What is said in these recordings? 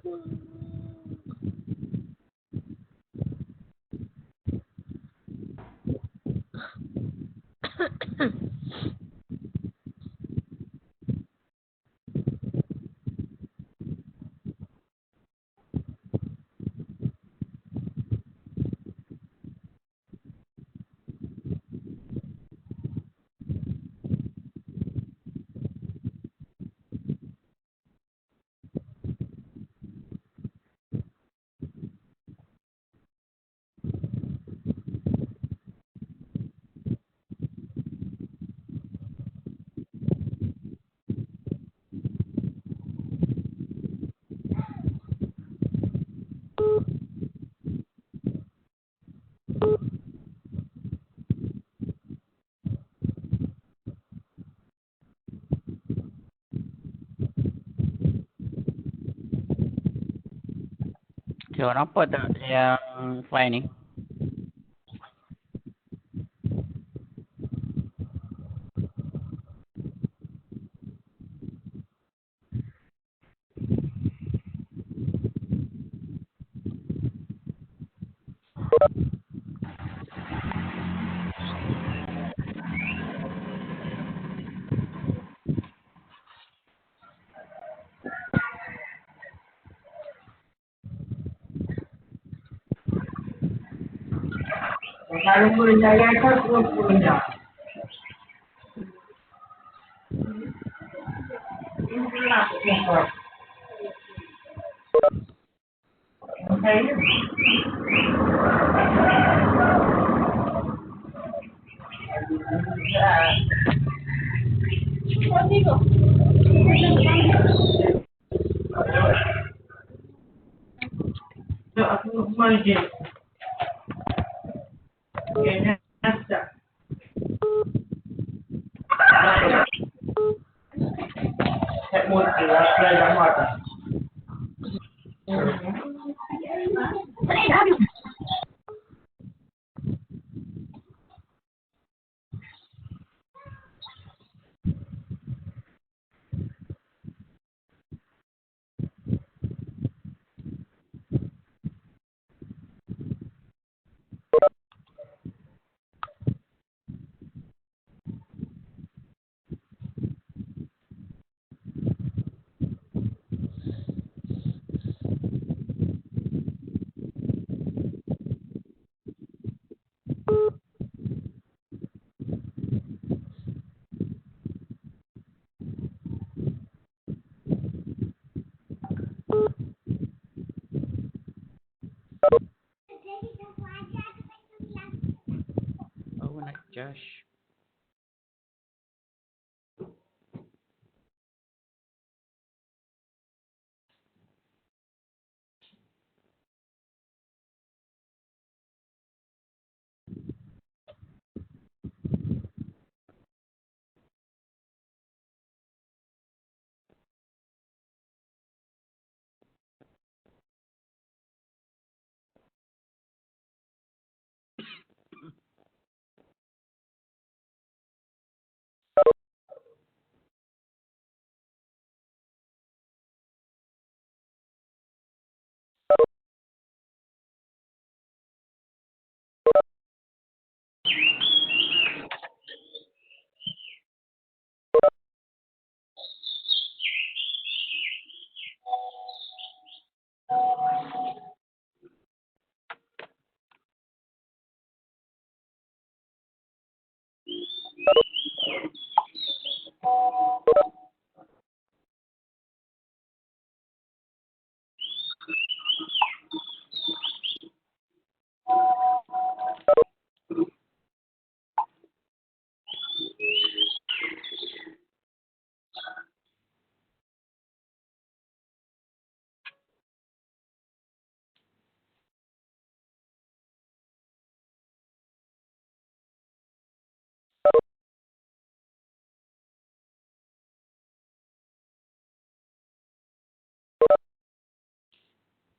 So, nampak tak yang file ni? Kalau boleh jaga kan, boleh jaga. Ini pula ekor. Okay. Aku maju. Kayaknya ada. Saya mau jelaskan yang mana. Oh, nak Josh.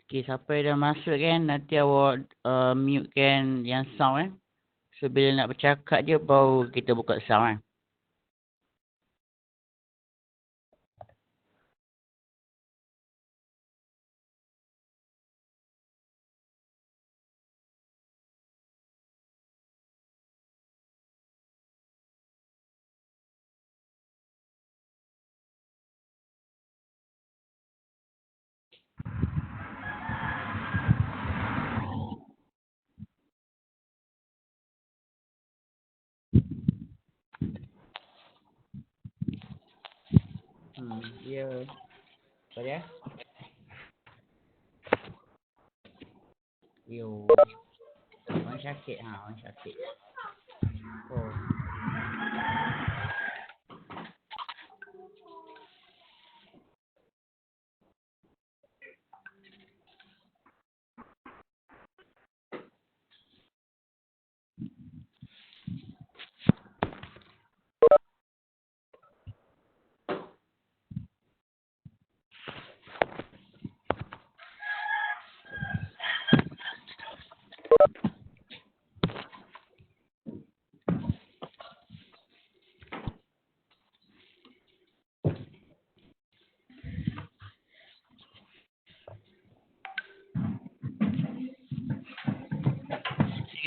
Okay, siapa yang dah masuk kan, nanti awak mute kan yang sound kan. So, bila nak bercakap je, baru kita buka sound kan. Ya. Sorry ya. Yo. Orang sakit orang sakit. Oh.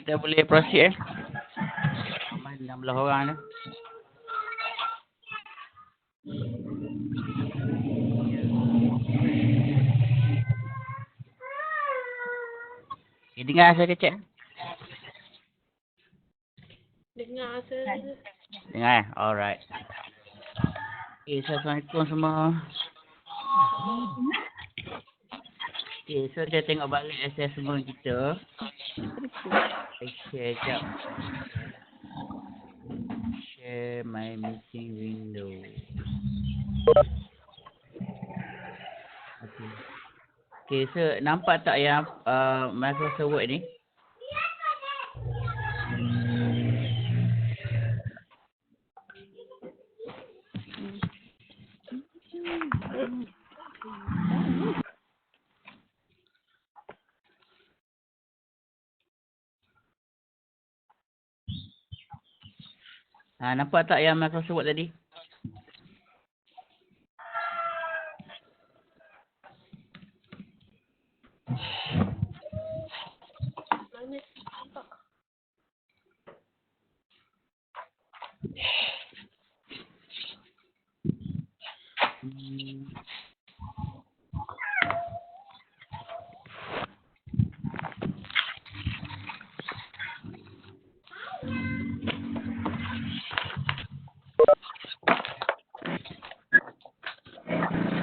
Kita boleh proceed Ramai 16 orang tu. Dengar saya cek. Dengar saya. Dengar alright. Assalamualaikum semua. So kita tengok balik assessment kita. Share jap. Share my meeting window. Okay, so nampak tak yang Microsoft Word ni? Nampak tak yang Microsoft Word tadi? Mana nampak?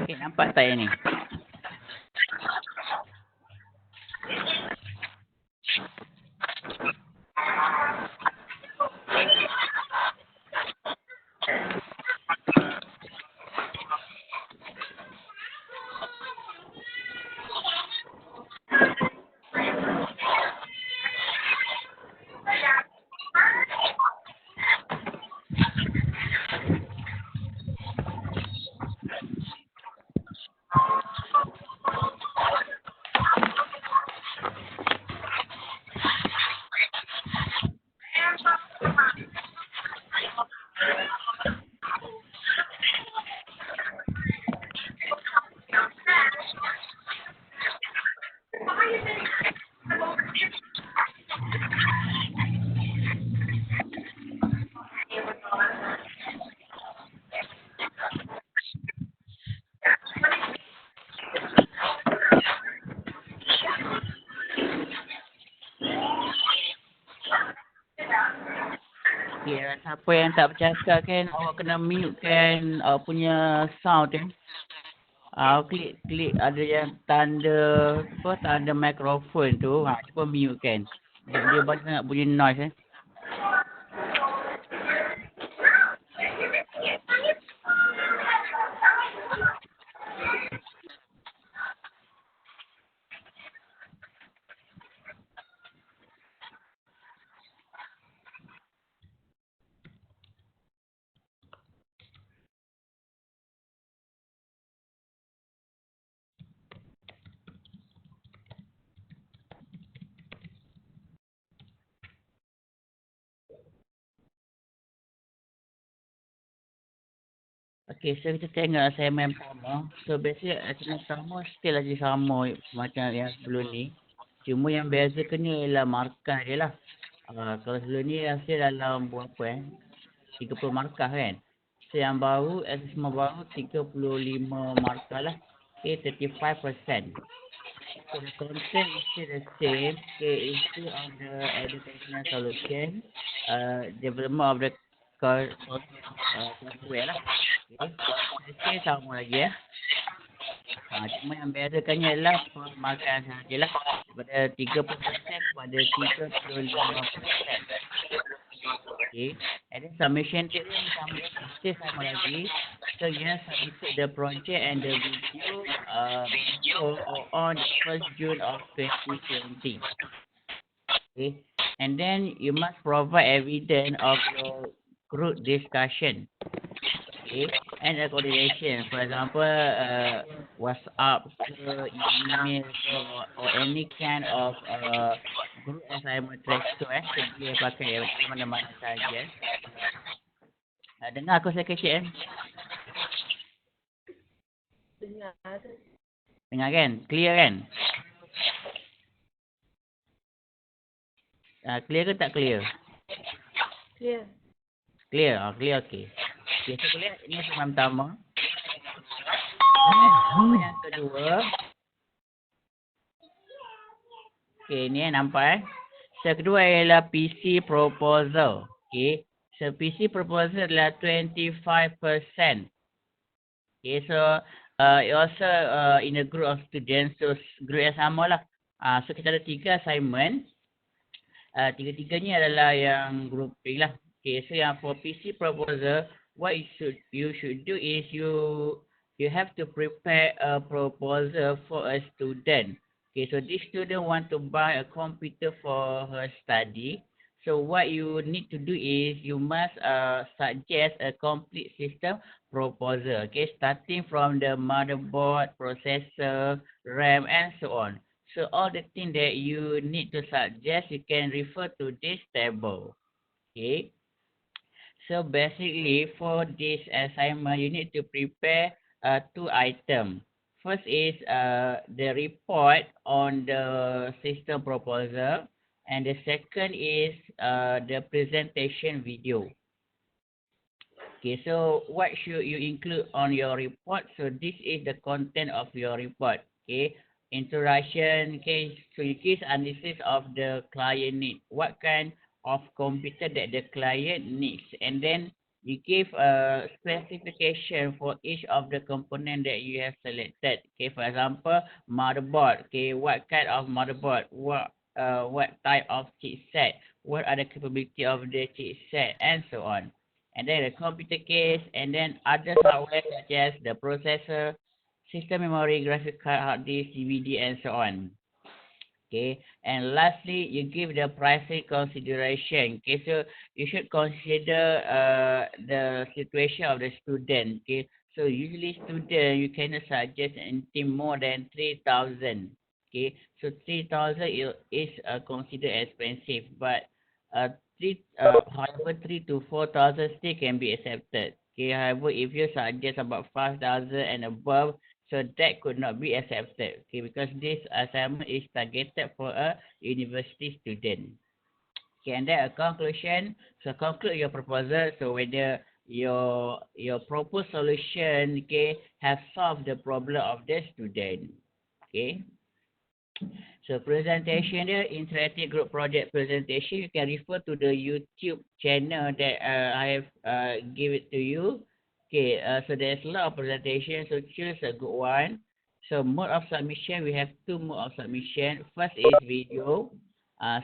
Okay, nampak tak yang ni? Okay, siapa yang tak bercakap kan, awak kena mute kan awak punya sound kan. Klik ada yang tanda tanda mikrofon tu, cuba mute kan. Dia banyak sangat bunyi noise Okay, so kita tengok assignment pertama. So basically assignment pertama still lagi sama macam yang sebelum ni. Cuma yang bezakannya ialah markah dia lah. Kalau sebelum ni hasil dalam berapa 30 markah kan. So yang baru, assessment baru 35 markah lah. Okay, 35%. So the content is still the same. Okay, it's still on the educational solution. Development of the software lah. Okay. Prosesnya sama lagi ya. Cuma yang bezakannya ialah pemakaian sahajalah. Daripada 30% kepada 35%. Okay. And then submission date pun still sama lagi. So you have submitted the project and the video before or on the 1st June of 2020. Okay. And then you must provide evidence of your group discussion. Okay. And coordination. For example, WhatsApp, email, or any kind of group assignment tracker. So dia pakai mana-mana saja. Dengar aku saya kecil Dengar tu. Dengar kan? Clear kan? Clear ke tak clear? Clear. Clear? Clear, okey. Okay, so boleh ini assignment pertama. Yang kedua. Okay, ni nampak Yang kedua ialah PC proposal. Okay. So PC proposal adalah 25%. Okay, so it also in a group of students, so group yang sama lah. So kita ada 3 assignment. Tiga-tiganya adalah yang grouping lah. Okay, so yang for PC proposal, what you should do is you have to prepare a proposal for a student. Okay, so this student want to buy a computer for her study. So what you need to do is you must suggest a complete system proposal. Okay, starting from the motherboard, processor, RAM, and so on. So all the things that you need to suggest, you can refer to this table. Okay. So basically for this assignment, you need to prepare 2 items. First is the report on the system proposal, and the second is the presentation video. Okay, so what should you include on your report? So this is the content of your report. Okay, introduction. Okay, so you give analysis of the client need. What kind of computer that the client needs, and then you give a specification for each of the component that you have selected. Okay, for example, motherboard. Okay, what kind of motherboard? What type of chipset? What are the capability of the chipset, and so on. And then the computer case, and then other hardware such as the processor, system memory, graphic card, hard disk, DVD, and so on. Okay, and lastly, you give the pricing consideration. Okay, so you should consider the situation of the student. Okay, so usually student you cannot suggest anything more than 3,000. Okay, so 3,000 is considered expensive, but however 3 to 4,000 still can be accepted. Okay, however if you suggest about 5,000 and above, so that could not be accepted. Okay, because this assignment is targeted for a university student. Okay, and then a conclusion. So conclude your proposal. So whether your proposed solution, okay, have solved the problem of the student. Okay. So presentation dia, interactive group project presentation, you can refer to the YouTube channel that I have give it to you. Okay, so there's a lot of presentation, so choose a good one. So mode of submission, we have 2 mode of submission. First is video.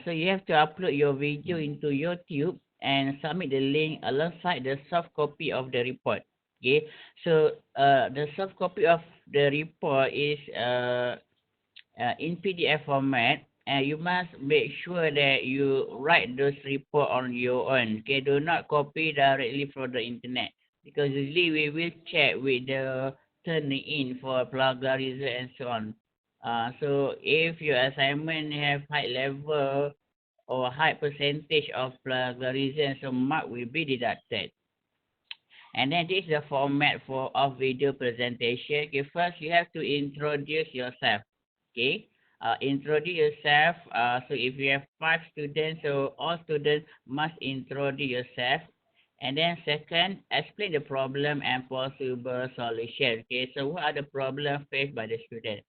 So you have to upload your video into YouTube and submit the link alongside the soft copy of the report. Okay, so the soft copy of the report is in PDF format, and you must make sure that you write those report on your own. Okay, do not copy directly from the internet, because usually we will check with the Turnitin for plagiarism and so on. So if your assignment have high level or high percentage of plagiarism, so mark will be deducted. And then this is the format of video presentation. Okay, first you have to introduce yourself. Okay, introduce yourself. So if you have 5 students, so all students must introduce yourself. And then second, explain the problem and possible solution. Okay, so what are the problems faced by the student?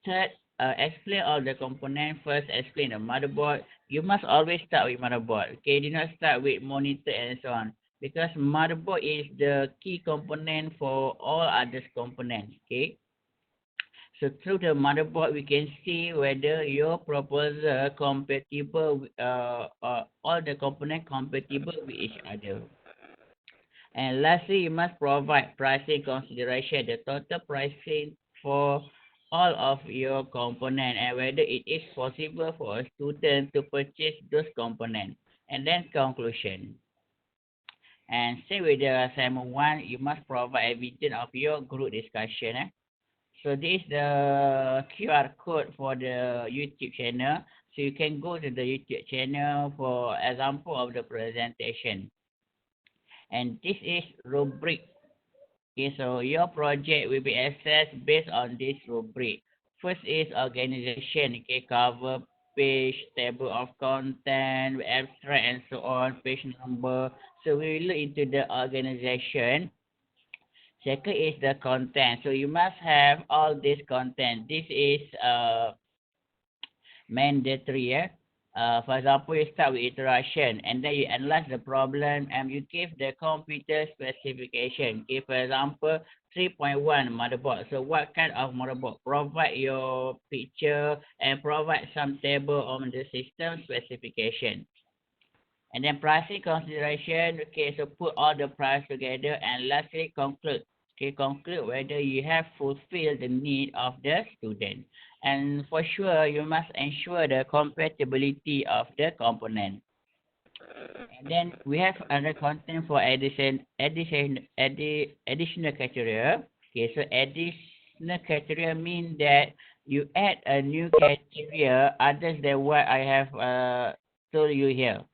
Third, explain all the components. First, explain the motherboard. You must always start with motherboard. Okay, do not start with monitor and so on. because motherboard is the key component for all other components. Okay. So through the motherboard, we can see whether your proposal compatible, all the component compatible with each other. And lastly, you must provide pricing consideration, the total pricing for all of your component and whether it is possible for a student to purchase those components. And then conclusion. And same with the assignment 1, you must provide evidence of your group discussion. So this is the QR code for the YouTube channel. So you can go to the YouTube channel for example of the presentation. And this is rubric. Okay, so your project will be assessed based on this rubric. First is organization, okay, cover page, table of content, abstract and so on, page number. So we will look into the organization. Second is the content. So you must have all this content. This is mandatory. For example, you start with iteration and then you analyze the problem and you give the computer specification. Okay, for example, 3.1 motherboard. So what kind of motherboard? Provide your picture and provide some table on the system specification. And then pricing consideration. Okay, so put all the price together and lastly conclude. Okay, conclude whether you have fulfilled the need of the student. And for sure, you must ensure the compatibility of the component. And then we have other content for additional criteria. Okay, so additional criteria mean that you add a new criteria other than what I have told you here.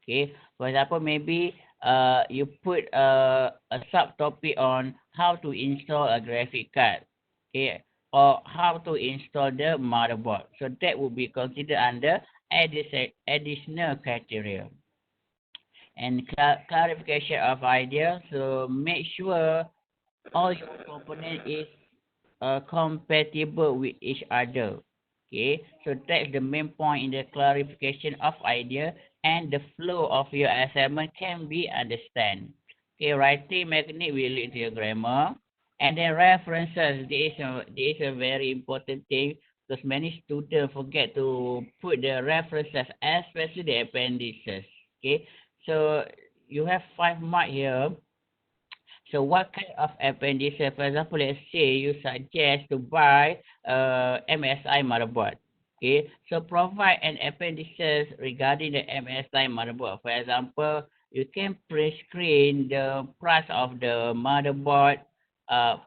Okay, for example, maybe you put a subtopic on how to install a graphic card. Okay, or how to install the motherboard. So that would be considered under additional criteria. And clarification of idea. So make sure all your component is compatible with each other. Okay, so that's the main point in the clarification of idea and the flow of your assignment can be understand. Okay, writing mechanic will lead to your grammar. And then references, this is a very important thing because many students forget to put the references, especially the appendices. Okay, so you have 5 marks here. So what kind of appendices? For example, let's say you suggest to buy MSI motherboard. Okay, so provide an appendices regarding the MSI motherboard. For example, you can print screen the price of the motherboard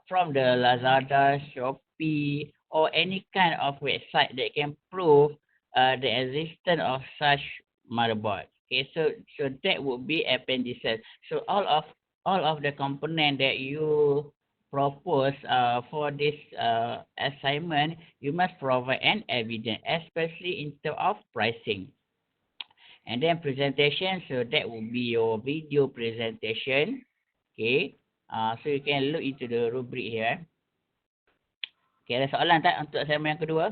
from the Lazada, Shopee, or any kind of website that can prove the existence of such motherboard. Okay, so that would be appendices. So all of the component that you propose for this assignment, you must provide an evidence, especially in terms of pricing. And then presentation, so that will be your video presentation. Okay, so you can look into the rubric here. Okay, ada soalan tak untuk assignment yang kedua?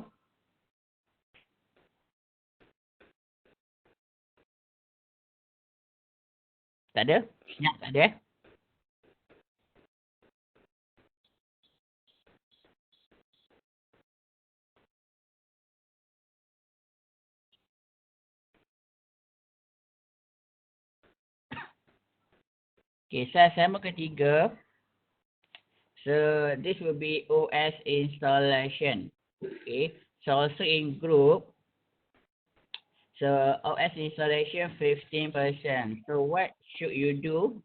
Tak ada? Senyap tak ada? Okay, so assignment ketiga. So this will be OS installation. Okay, so also in group. So OS installation 15%. So what should you do?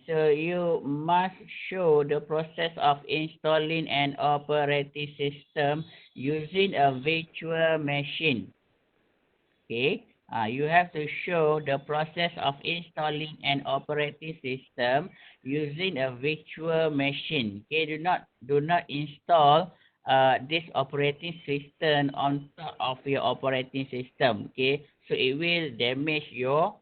So you must show the process of installing an operating system using a virtual machine. Okay, you have to show the process of installing an operating system using a virtual machine. Okay, do not install this operating system on top of your operating system. Okay, so it will damage your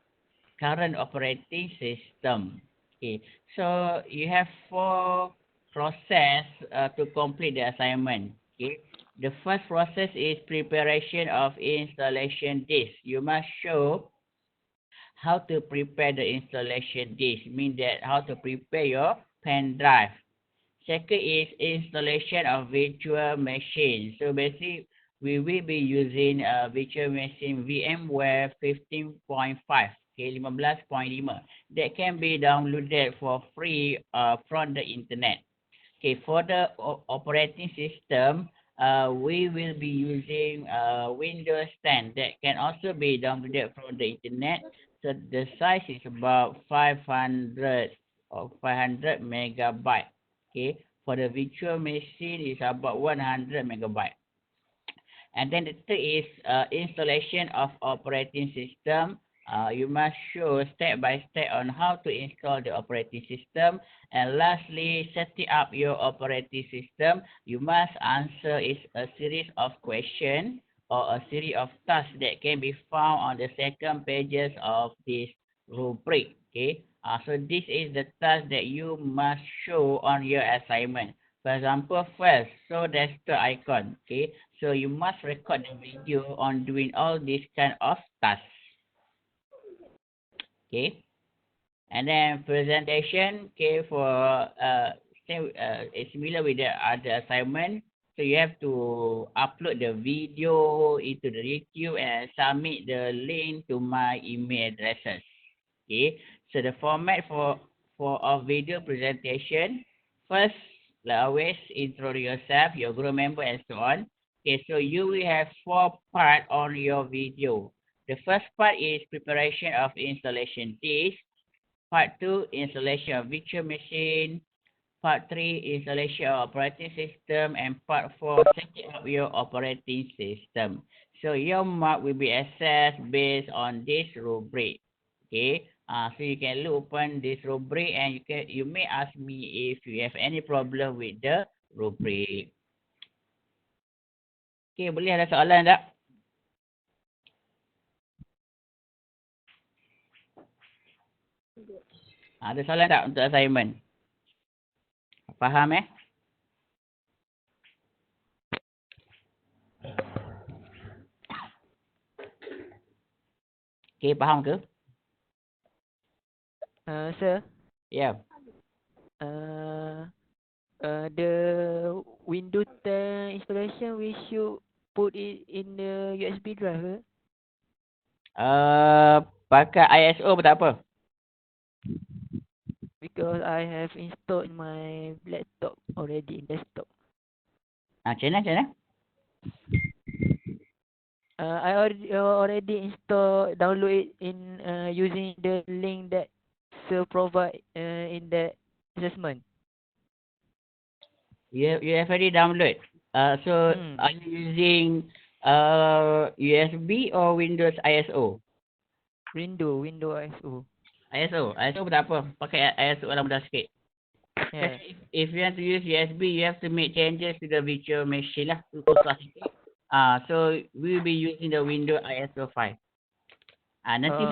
current operating system. Okay, so you have 4 process to complete the assignment. Okay, the first process is preparation of installation disk. You must show how to prepare the installation disk, mean that how to prepare your pen drive. Second is installation of virtual machine. So basically, we will be using virtual machine VMware 15.5, okay, 15.5 that can be downloaded for free from the internet. Okay, for the operating system, we will be using Windows 10 that can also be downloaded from the internet. So the size is about 500 or 500 megabyte. Okay, for the virtual machine is about 100 megabyte. And then the third is installation of operating system. You must show step by step on how to install the operating system. And lastly, setting up your operating system. You must answer is a series of questions or a series of tasks that can be found on the second pages of this rubric. Okay. So this is the task that you must show on your assignment. For example, first, show desktop icon. Okay. So you must record the video on doing all this kind of tasks. Okay. And then presentation, okay, for similar with the other assignment. So you have to upload the video into the YouTube and submit the link to my email addresses. Okay. So the format for a video presentation, first, like always, intro yourself, your group member, and so on. Okay, so you will have 4 parts on your video. The first part is preparation of installation disk. Part 2, installation of virtual machine. Part 3, installation of operating system. And part 4, setting up your operating system. So your mark will be assessed based on this rubric. Okay. So you can look upon this rubric and you may ask me if you have any problem with the rubric. Okay, boleh ada soalan tak? Ada soalan tak untuk assignment? Faham Okay, faham ke? Sir, Yeah. the Windows 10 installation, we should put it in the USB drive ke? Pakai ISO pun tak apa. Because I have installed my laptop already, desktop. Macam mana? I already download it in using the link that Sir provide in the assessment. You have already download. So are you using USB or Windows ISO? Windows ISO. ISO pun tak apa. Pakai ISO lah mudah sikit. Yeah. If you want to use USB, you have to make changes to the virtual machine lah. So we will be using the Windows ISO file. Nanti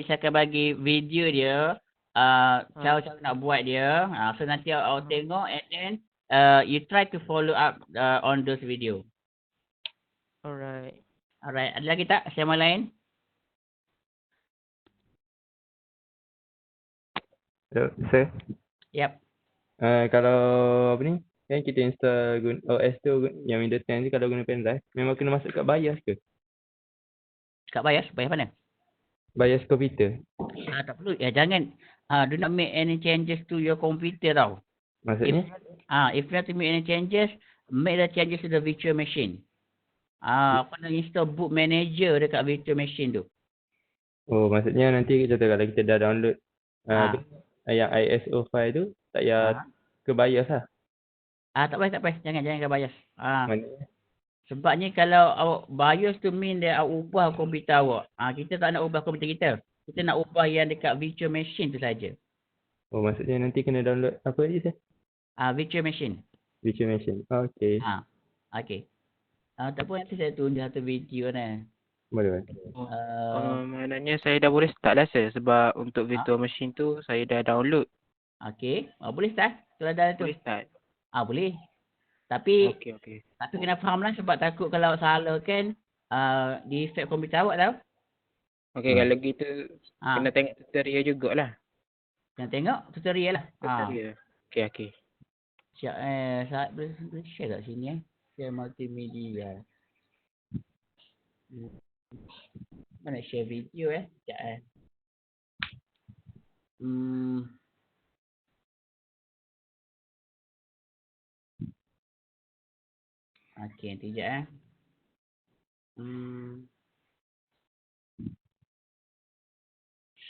saya akan bagi video dia. Cara nak buat dia. So nanti awak tengok and then you try to follow up on those video. Alright. Ada lagi tak assignment lain? Hello, sir. Yep. Kalau apa ni, kan kita install OS tu yang Windows 10 tu kalau guna pendrive, memang kena masuk kat BIOS ke? Kat BIOS? BIOS mana? BIOS komputer. Tak perlu. Jangan. Do not make any changes to your computer tau. Maksudnya? If you have to make any changes, make the changes to the virtual machine. Kena install boot manager dekat virtual machine tu. Oh, maksudnya nanti contoh kalau kita dah download yang ISO file tu, tak payah ke BIOS lah. Tak payah. Jangan ke BIOS. Maknanya? Sebabnya kalau awak BIOS tu mean dia awak ubah komputer awak. Kita tak nak ubah komputer kita. Kita nak ubah yang dekat virtual machine tu saja. Oh, maksudnya nanti kena download apa lagi sir? Virtual machine. Virtual machine. Okay. Okay. Tak apa, nanti saya tunjuk satu video ni. Boleh. Maknanya saya dah boleh start lah sir. Sebab untuk virtual machine tu saya dah download. Okay. Boleh start? Kalau dah tu? Boleh start. Boleh. Tapi Okay. tapi kena faham lah sebab takut kalau salah kan defect komputer awak tau. Okey, kalau gitu Ha, kena tengok tutorial jugalah. jangan tengok tutorial lah. Ha. Tutorial. Okey. Saya boleh share kat sini Share multimedia. Mana share video Sekejap Okey, nanti sekejap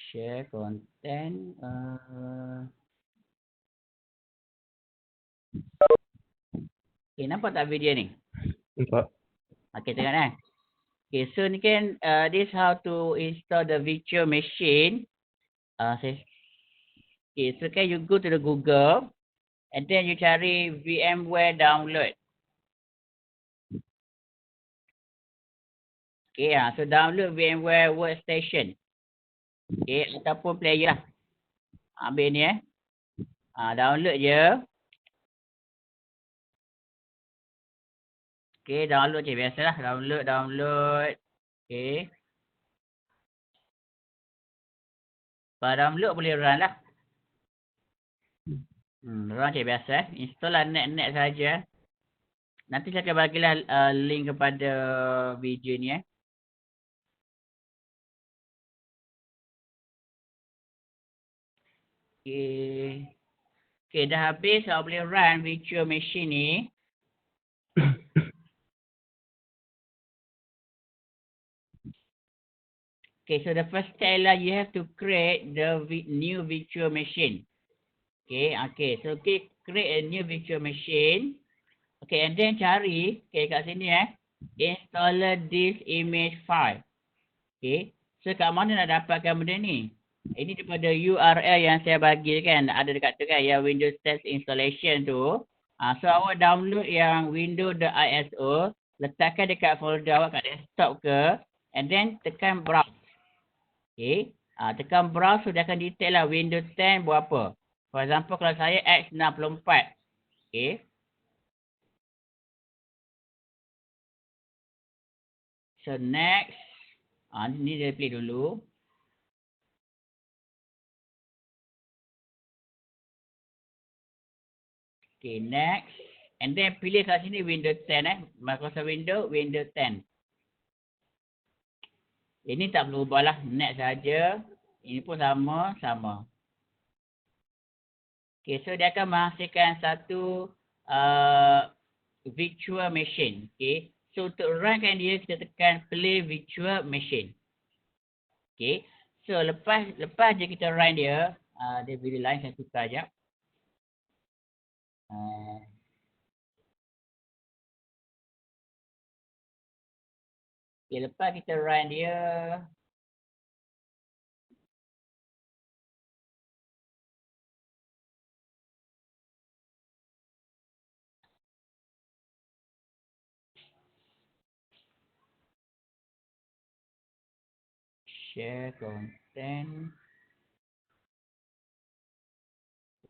Share content. Okay, nampak tak video ni? Nampak? Okay, tengok Okay, so ni kan this how to install the virtual machine. Okay, so kan you go to the Google and then you cari VMware download. Okay, so download VMware Workstation. Okay, ataupun player lah. Ambil ni download je. Okay, download je biasalah. Download. Okay. Kalau download boleh run lah. Run je biasa Install lah net saja. Nanti saya akan bagilah link kepada video ni Okay, dah habis awak boleh run virtual machine ni. Okay, so the first step lah you have to create the new virtual machine. Okay, so create a new virtual machine. Okay, and then cari kat sini installer this image file. Okay, so kat mana nak dapatkan benda ni? Ini daripada URL yang saya bagi kan, ada dekat tu kan, yang Windows Test Installation tu. So awak download yang windows.iso, letakkan dekat folder awak kat desktop ke, and then tekan browse. Okay, tekan browse so dia akan detail lah Windows 10 buat apa. For example kalau saya X64. Okay. So next, ni dia play dulu. Okay, next. And then pilih kat sini Windows 10 Microsoft Windows 10. Ini tak perlu ubah lah, net saja. Ini pun sama. Okay, so dia akan menghasilkan satu virtual machine. Okay, so untuk runkan dia kita tekan play virtual machine. Okay, so lepas je kita run dia, dia video lain saya tukar sekejap. Okay, lepas kita run dia, share content.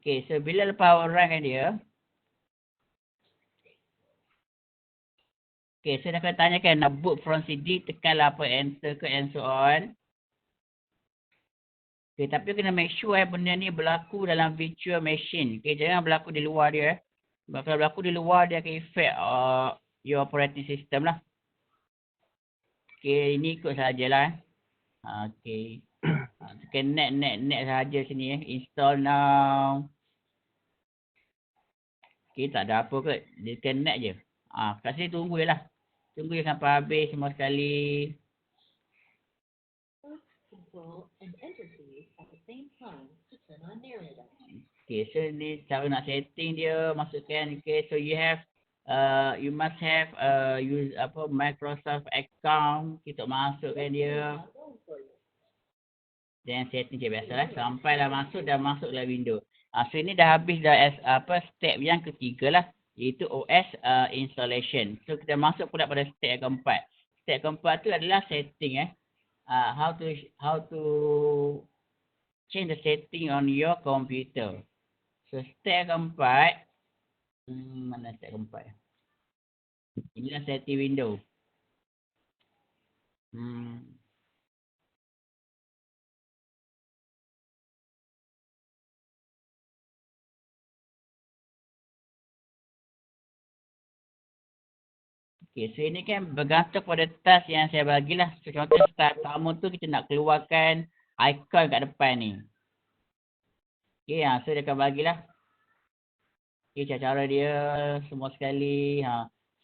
Okay, so bila lepas awak run kan dia, okay, so dia akan tanyakan nak boot from CD, tekanlah apa enter ke and so on. Okay, tapi kena make sure benda ni berlaku dalam virtual machine. Okay, jangan berlaku di luar dia. Sebab kalau berlaku di luar dia akan effect your operating system lah. Okay, ini ikut sajalah. Okay. Tekan net saja sini Install now. Okay, tak ada apa ke. Dia tekan net je. Kat sini tunggu je lah. Tunggu je sampai habis semua sekali. Okay, so ni cara nak setting dia, masukkan. Okay, so you must have use Microsoft account. Kita masukkan dia. Dan setting je biasa lah. Sampailah masuk dalam Windows. So ini dah habis step yang ketiga lah. Iaitu OS installation. So kita masuk pula pada step yang keempat. Step keempat tu adalah setting how to change the setting on your computer. So step keempat, mana step keempat? Inilah setting Windows. Okay, so ini kan bergantung pada task yang saya bagilah. So, contoh start pertama tu kita nak keluarkan icon kat depan ni. Okay, so dia akan bagilah. Okay, cara dia semua sekali.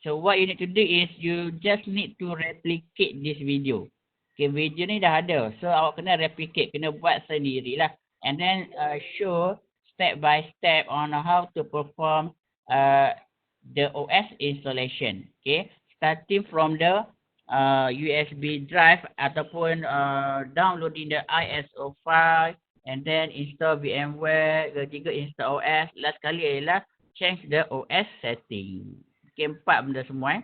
So what you need to do is you just need to replicate this video. Okay, video ni dah ada. So awak kena replicate, kena buat sendirilah. And then show step by step on how to perform the OS installation. Okay, starting from the USB drive ataupun downloading the ISO file and then install VMware, ketiga install OS, last kali ialah change the OS setting. Okay, 4 benda semua.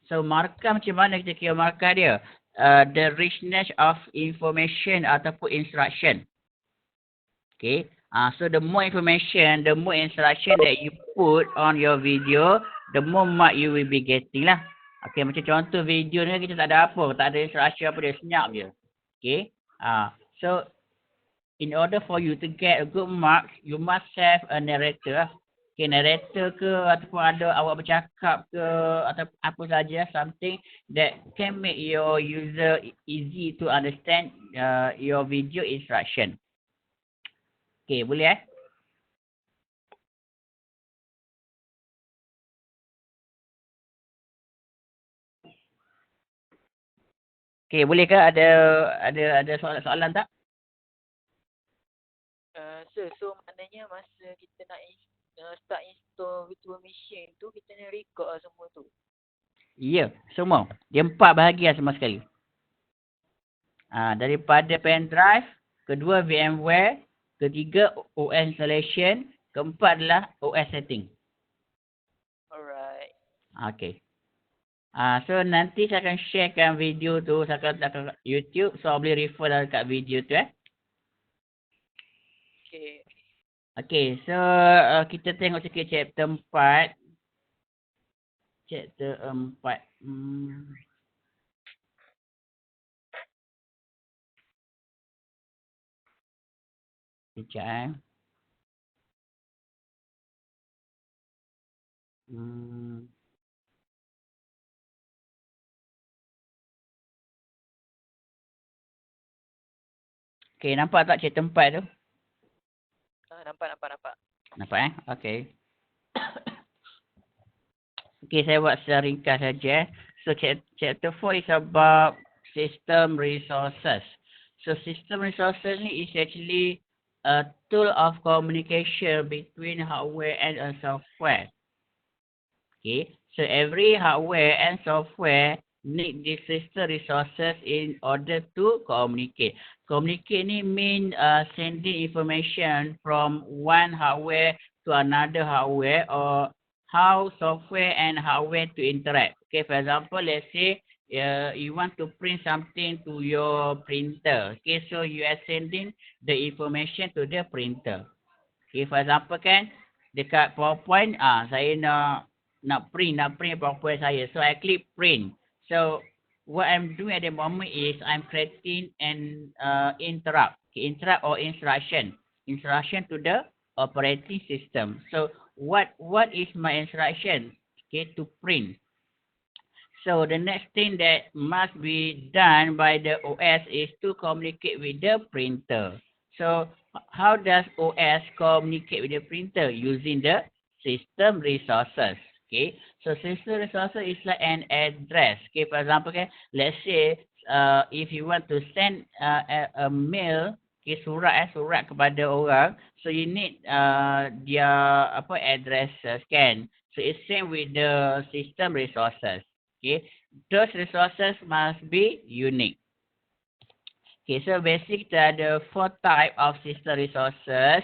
So markah macam mana kita kira markah dia? The richness of information ataupun instruction. Okay. So the more information, the more instruction that you put on your video, the more mark you will be getting lah. Okay, macam contoh video ni kita tak ada apa, tak ada instruction apa, dia senyap je. Okay. So in order for you to get a good mark, you must have a narrator. Okay, narrator ke ataupun ada awak bercakap ke atau apa saja, something that can make your user easy to understand your video instruction. Okay, boleh Okay, boleh ke ada soalan tak? Sir, so maknanya masa kita nak start install virtual machine tu, kita nak record lah semua tu. Ya, semua. Dia 4 bahagian semua sekali. Daripada pen drive, kedua VMware, ketiga OS installation, keempat adalah OS setting. Alright. Okay. So nanti saya akan sharekan video tu, saya akan dekat YouTube, so boleh refer dekat video tu Okay. Okay, so kita tengok sikit chapter 4. Chapter 4. Sekejap Okay, nampak tak chapter 4 tu? Nampak. Nampak Okay. Okay, saya buat secara ringkas saja. So chapter 4 is about system resources. So system resources ni is actually a tool of communication between hardware and a software. Okay, so every hardware and software need these system resources in order to communicate. Communicate ni mean sending information from one hardware to another hardware, or how software and hardware to interact. Okay, for example, let's say you want to print something to your printer. Okay, so you are sending the information to the printer. Okay, for example kan, dekat PowerPoint, saya nak print PowerPoint saya. So I click print. So what I'm doing at the moment is I'm creating an interrupt. Okay, interrupt or instruction to the operating system. So what is my instruction? Okay, to print. So the next thing that must be done by the OS is to communicate with the printer. So how does OS communicate with the printer? Using the system resources. Okay, so system resources is like an address. Okay, for example, okay, let's say if you want to send a mail, okay, surat kepada orang, so you need their address kan. So it's same with the system resources. Okay, those resources must be unique. Okay, so basic kita ada 4 type of system resources.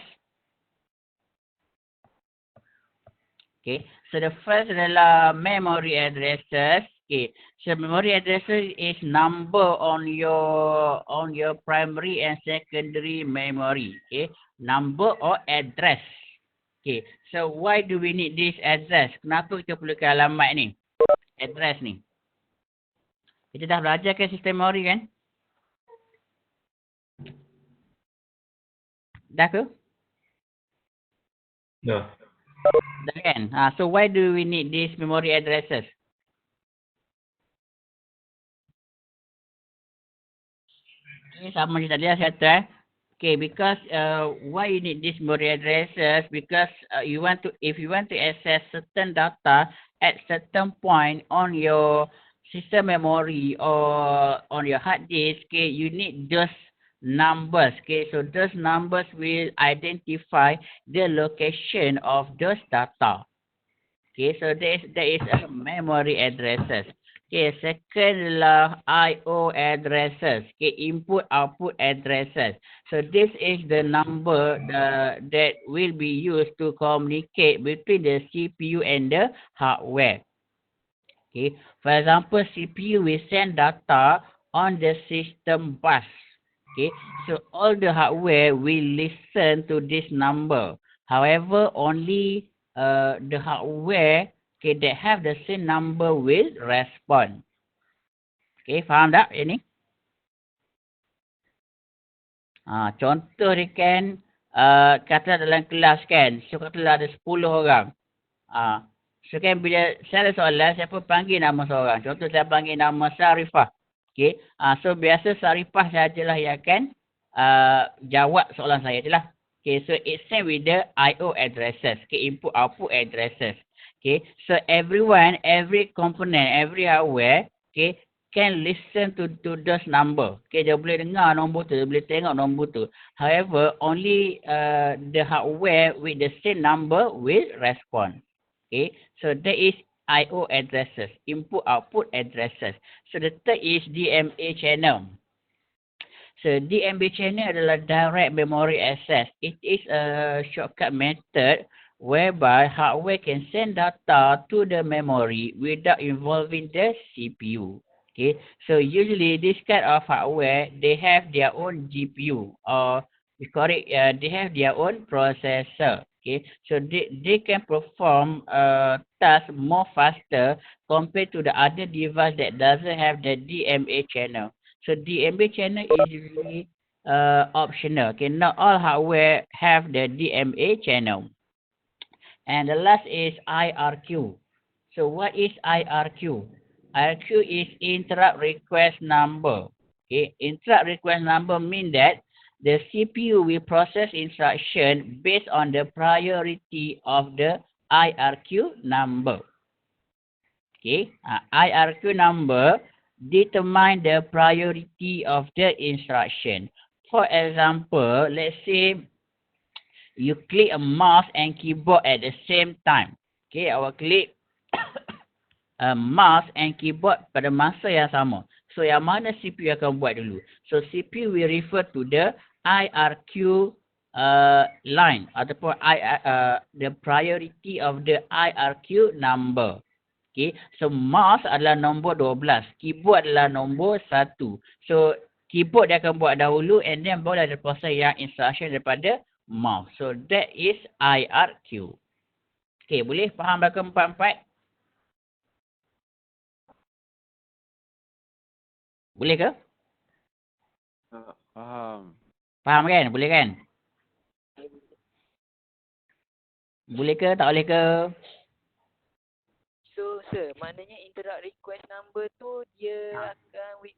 Okay, so the first adalah memory addresses. Okay, so memory addresses is number on your primary and secondary memory. Okay, number or address. Okay, so why do we need this address? Kenapa kita perlukan alamat ni? Address ni. Kita dah belajar kan sistem memori kan? Dah ke? Dah. Dah kan? So why do we need these memory addresses? Okay, sama je tadi lah saya kata. Okay, because why you need this memory addresses? Because if you want to access certain data at certain point on your system memory or on your hard disk, okay, you need those numbers. Okay, so those numbers will identify the location of those data. Okay, so there is a memory addresses. Okay, second lah I/O addresses. Okay, input output addresses. So this is the number that will be used to communicate between the CPU and the hardware. Okay, for example, CPU will send data on the system bus. Okay, so all the hardware will listen to this number. However, only the hardware that have the same number will respond. Okay, faham tak ini? Contoh dia kan, kata dalam kelas kan, so katalah ada 10 orang. So kan bila saya ada soalan, saya pun panggil nama seorang. Contoh saya panggil nama Sarifah. Okay, so biasa Sarifah sajalah yang akan jawab soalan saya je lah. Okay, so it's same with the I/O addresses. Okay, input output addresses. Okay, so everyone, every component, every hardware, okay, can listen to those number. Okay, dia boleh dengar nombor tu, dia boleh tengok nombor tu. However, only the hardware with the same number will respond. Okay, so that is I/O addresses, input output addresses. So the third is DMA channel. So DMA channel adalah direct memory access. It is a shortcut method whereby hardware can send data to the memory without involving the CPU. Okay, so usually this kind of hardware, they have their own GPU or they have their own processor. Okay, so they can perform tasks more faster compared to the other device that doesn't have the DMA channel. So DMA channel is usually optional. Okay, not all hardware have the DMA channel. And the last is IRQ. So what is IRQ? IRQ is interrupt request number. Okay, interrupt request number mean that the CPU will process instruction based on the priority of the IRQ number. Okay, IRQ number determine the priority of the instruction. For example, let's say you click a mouse and keyboard at the same time. Okay, I will click mouse and keyboard pada masa yang sama. So yang mana CPU akan buat dulu? So CPU will refer to the IRQ line ataupun the priority of the IRQ number. Okay, so mouse adalah nombor 12, keyboard adalah nombor 1. So keyboard dia akan buat dahulu and then baru ada proses yang instruction daripada mouse. So that is IRQ. Okay, boleh faham belakang 4-4? Boleh ke? Faham. Faham kan? Boleh kan? Boleh ke? Tak boleh ke? So sir, maknanya interrupt request number tu dia akan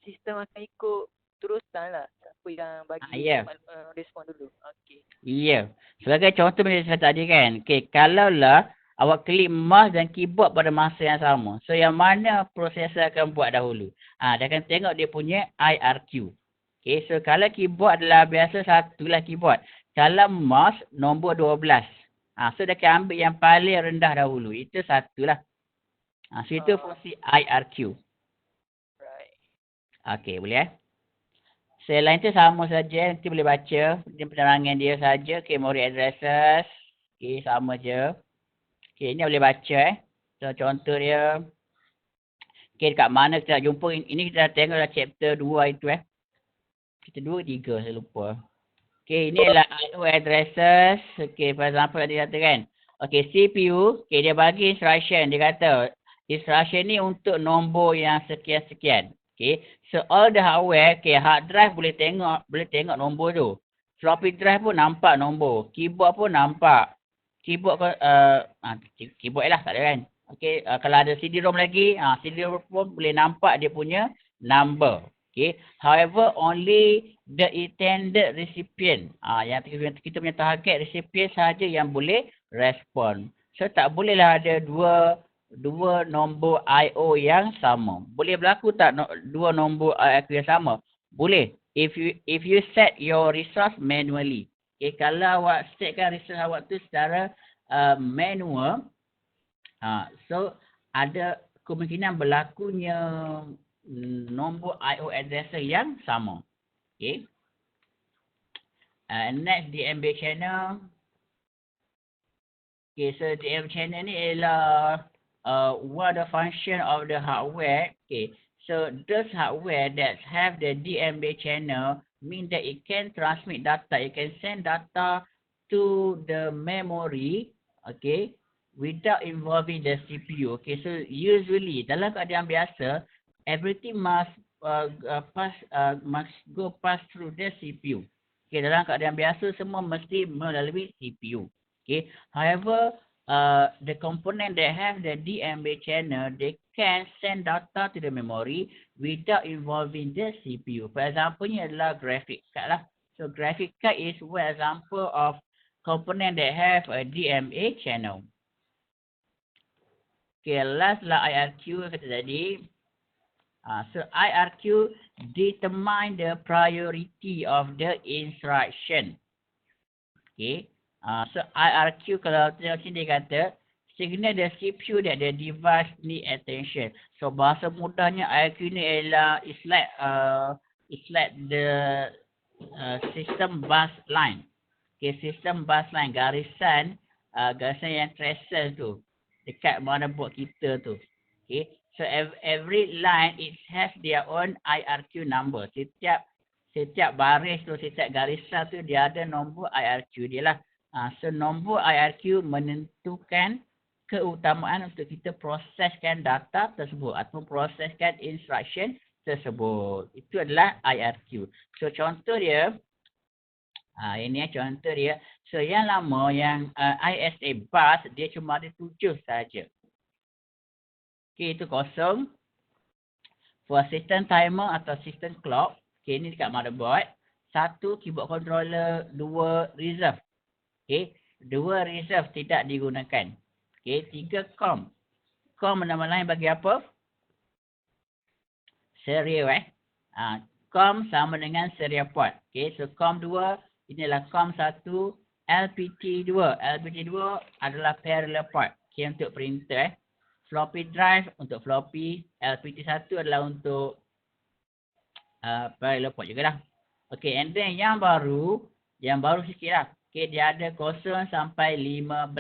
sistem akan ikut terusan lah. Siapa yang bagi respon dulu. Okay. Ya. Sebagai contoh macam saya tadi kan. Okay, kalaulah awak klik mouse dan keyboard pada masa yang sama. So yang mana prosesor akan buat dahulu? Dia akan tengok dia punya IRQ. Okay, so kalau keyboard adalah biasa satulah keyboard. Kalau mouse nombor 12. So dia akan ambil yang paling rendah dahulu. Itu satulah. So itu fungsi IRQ. Right. Okay, boleh Selain itu sama saja, nanti boleh baca penerangan dia saja. Okay, memory addresses. Okay, sama je. Okay, ini boleh baca So contoh dia. Okay, dekat mana kita nak jumpa. Ini kita dah tengok dalam chapter 2 itu Chapter 2 3 saya lupa. Okay, ini adalah I/O addresses. Okay, for example tadi kata kan. Okay, CPU. Okay, dia bagi instruction. Dia kata instruction ni untuk nombor yang sekian-sekian. Okay, so all the hardware, okay, hard drive boleh tengok nombor tu. Floppy drive pun nampak nombor. Keyboard pun nampak. Keyboard keyboard lah, tak ada kan. Okay, kalau ada CD-ROM lagi, CD-ROM pun boleh nampak dia punya number. Okay. However, only the intended recipient, yang kita punya target recipient saja yang boleh respon. So tak bolehlah ada dua nombor IO yang sama. Boleh berlaku tak dua nombor IO yang sama? Boleh. If you set your resource manually. Okay, kalau awak setkan resource awak tu secara manual, so ada kemungkinan berlakunya nombor IO addresser yang sama. Okay. Next DMB channel. Okay, so DMB channel ni ialah one of the function of the hardware. Okay, so those hardware that have the DMB channel mean that it can transmit data. It can send data to the memory. Okay, without involving the CPU. Okay, so usually dalam keadaan biasa, everything must go pass through the CPU. Okay, dalam keadaan biasa semua mesti melalui CPU. Okay, however, the component that have the DMB channel, they can send data to the memory without involving the CPU. For example, ni adalah graphic card lah. So graphic card is one example of component that have a DMA channel. Okay, last lah IRQ kata tadi. So IRQ determine the priority of the instruction. Okay. So IRQ kalau tengok sini dia kata signal the CPU that the device need attention. So bahasa mudahnya IRQ ni ialah it's like the system bus line. Okay, system bus line, garisan yang tracer tu dekat motherboard kita tu. Okay, so every line it has their own IRQ number. Setiap baris tu, setiap garisan tu dia ada nombor IRQ dia lah. So nombor IRQ menentukan keutamaan untuk kita proseskan data tersebut atau proseskan instruction tersebut. Itu adalah IRQ. So contoh dia, ini contoh dia. So yang lama yang ISA bus dia cuma ada 7 saja. Okay, itu kosong. For system timer atau system clock, okay, ini dekat motherboard. 1 keyboard controller, 2 reserve. Okay, 2 reserve tidak digunakan. Okay, 3 COM. COM nama lain bagi apa? Serial COM sama dengan serial port. Okay, so COM 2 inilah COM 1, LPT 2. LPT 2 adalah parallel port. Okay, untuk printer Floppy drive untuk floppy. LPT 1 adalah untuk parallel port juga dah. Okay, and then yang baru sikit lah. Okay, dia ada 0 sampai 15.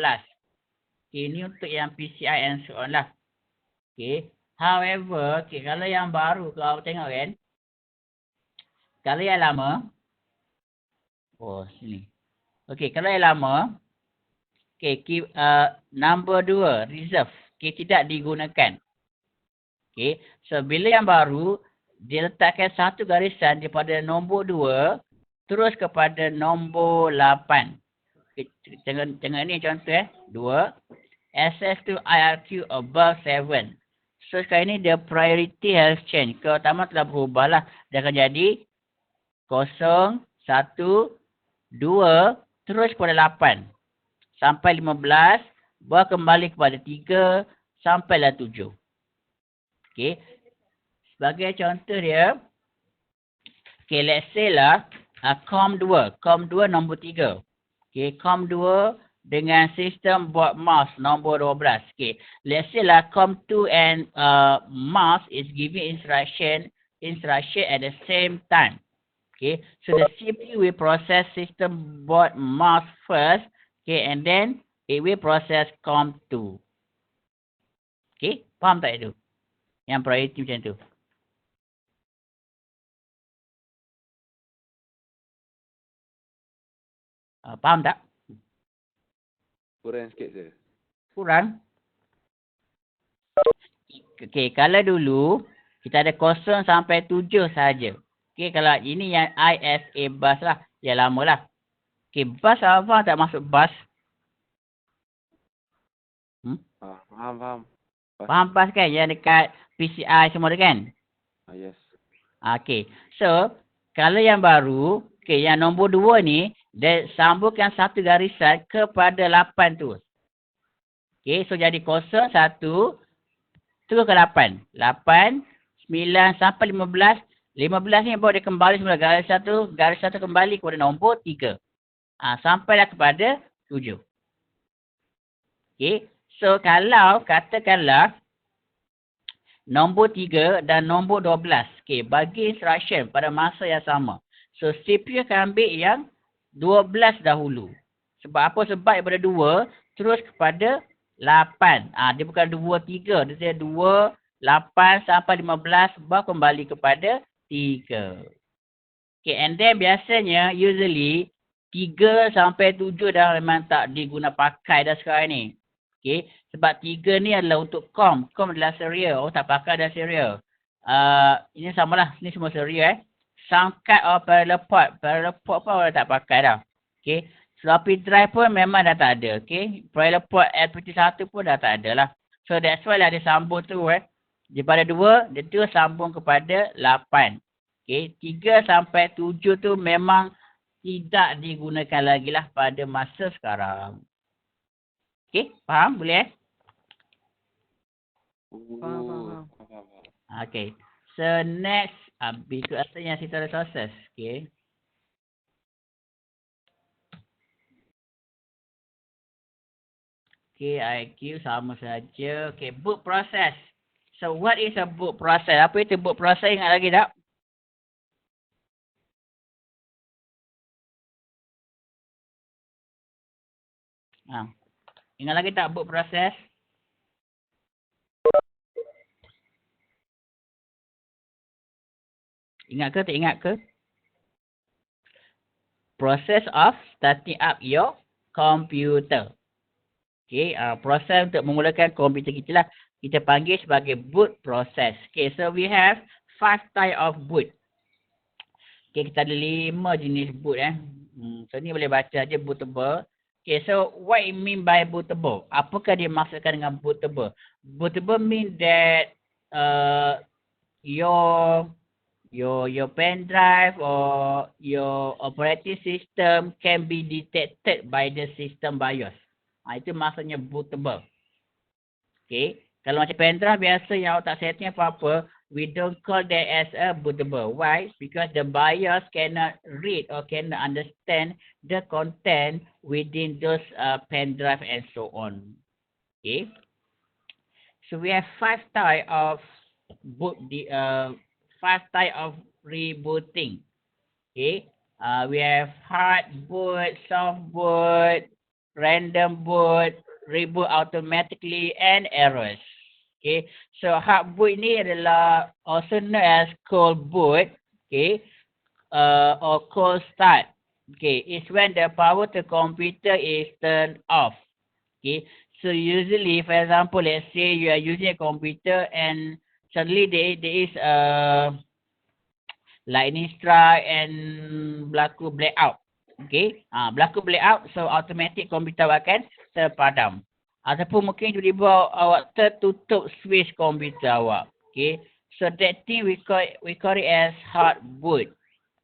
Okay, ini untuk yang PCI and so on lah. Okay, however, okay, kalau yang baru, kalau tengok kan, kalau yang lama, sini. Okay, kalau yang lama, okay, number 2, reserve, okay, tidak digunakan. Okay, so bila yang baru, dia letakkan satu garisan daripada nombor 2, terus kepada nombor 8. Okay, tengok ni contoh 2. Access to IRQ above 7. So sekarang ni the priority has changed. Keutamaan telah berubah lah. Dia akan jadi 0, 1, 2, terus kepada 8. Sampai 15, baru kembali kepada 3, sampailah 7. Okay. Sebagai contoh dia, okay, let's say lah, COM 2 nombor 3. Okay, COM 2 dengan sistem board mouse nombor 12. Okay, let's say lah COM 2 and mouse is giving instruction at the same time. Okay, so the CPU will process system board mouse first. Okay, and then it will process COM 2. Okay, faham tak itu? Yang priority macam tu. Faham tak? Kurang sikit je. Kurang? Okey, kalau dulu kita ada 0 sampai 7 saja. Okey, kalau ini yang ISA bus lah, yang lama lah. Okey, bus apa tak masuk bus? Faham. Faham bus kan? Yang dekat PCI semua tu kan? Yes. Okey. So, kalau yang baru, yang nombor 2 ni, dia sambungkan satu garisan kepada 8 tu. Okey, so jadi 0, 1, terus ke 8. 8, 9 sampai 15. 15 ni baru dia kembali semula garisan tu kembali kepada nombor 3. Sampailah kepada 7. Okey, so kalau katakanlah nombor 3 dan nombor 12. Okey, bagi instruction pada masa yang sama. So, CPU akan ambil yang 12 dahulu. Sebab apa? Sebab daripada 2 terus kepada 8. Dia bukan 2, 3. Dia 2, 8 sampai 15 baru kembali kepada 3. Okay, and then biasanya usually 3 sampai 7 dah memang tak diguna pakai dah sekarang ni. Okay, sebab 3 ni adalah untuk COM. COM adalah serial. Tak pakai dah serial. Ini samalah. Ini semua serial Soundcard or parallel port. Parallel port pun orang tak pakai dah. Okay, floppy drive pun memang dah tak ada. Okay, parallel port L51 pun dah tak ada lah. So that's why lah dia sambung tu daripada 2, dia terus sambung kepada 8. Okay, 3 sampai 7 tu memang tidak digunakan lagi lah pada masa sekarang. Okay, faham? Boleh Faham. Okay. So next, itu asalnya cerita resources. Okay. Okay, IQ sama saja. Okay, boot process. So what is a boot process? Apa itu boot process? Ingat lagi tak? Ingat lagi tak boot process? Ingat ke? Tak ingat ke? Process of starting up your computer. Okay, proses untuk memulakan komputer kita lah. Kita panggil sebagai boot process. Okay, so we have 5 type of boot. Okay, kita ada 5 jenis boot So ni boleh baca aja bootable. Okay, so what it mean by bootable? Apakah dia maksudkan dengan bootable? Bootable mean that your pen drive or your operating system can be detected by the system BIOS. Itu maksudnya bootable. Okay. Kalau macam pen drive biasa yang awak tak setting apa-apa, we don't call that as a bootable. Why? Because the BIOS cannot read or cannot understand the content within those pen drive and so on. Okay. So we have 5 type of rebooting. Okay. We have hard boot, soft boot, random boot, reboot automatically, and errors. Okay. So hard boot ni adalah also known as cold boot. Okay. Or cold start. Okay. It's when the power to computer is turned off. Okay. So usually, for example, let's say you are using a computer and suddenly there is a lightning strike and berlaku blackout. Okay, berlaku blackout, so automatic komputer akan terpadam. Ataupun mungkin tiba-tiba awak tertutup switch komputer awak. Okay, so that thing we call it as hard boot.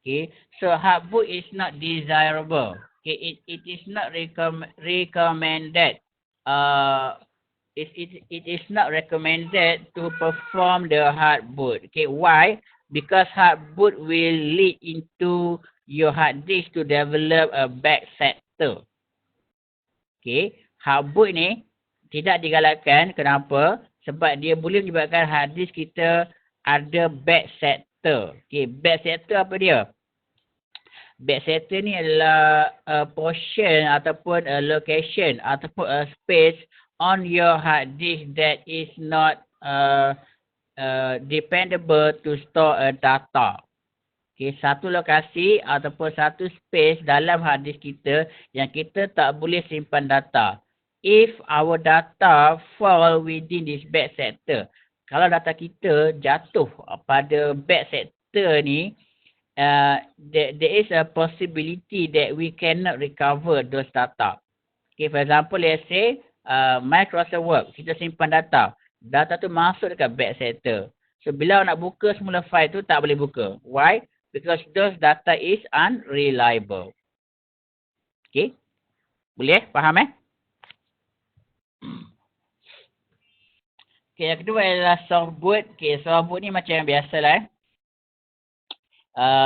Okay, so hard boot is not desirable. Okay, it is not recommended. It is not recommended to perform the hard boot. Okay, why? Because hard boot will lead into your hard disk to develop a bad sector. Okay, hard boot ni tidak digalakkan. Kenapa? Sebab dia boleh menyebabkan hard disk kita ada bad sector. Okay, bad sector apa dia? Bad sector ni adalah a portion ataupun a location ataupun a space on your hard disk that is not dependable to store a data. Okay, satu lokasi ataupun satu space dalam hard disk kita yang kita tak boleh simpan data. If our data fall within this bad sector, kalau data kita jatuh pada bad sector ni, there is a possibility that we cannot recover those data. Okay, for example, let's say Microsoft Word, kita simpan data tu masuk dekat bad sector. So bila awak nak buka semula file tu tak boleh buka. Why? Because those data is unreliable. Okay. Boleh? Faham Okay, yang kedua adalah softboot. Okay, softboot ni macam yang biasa lah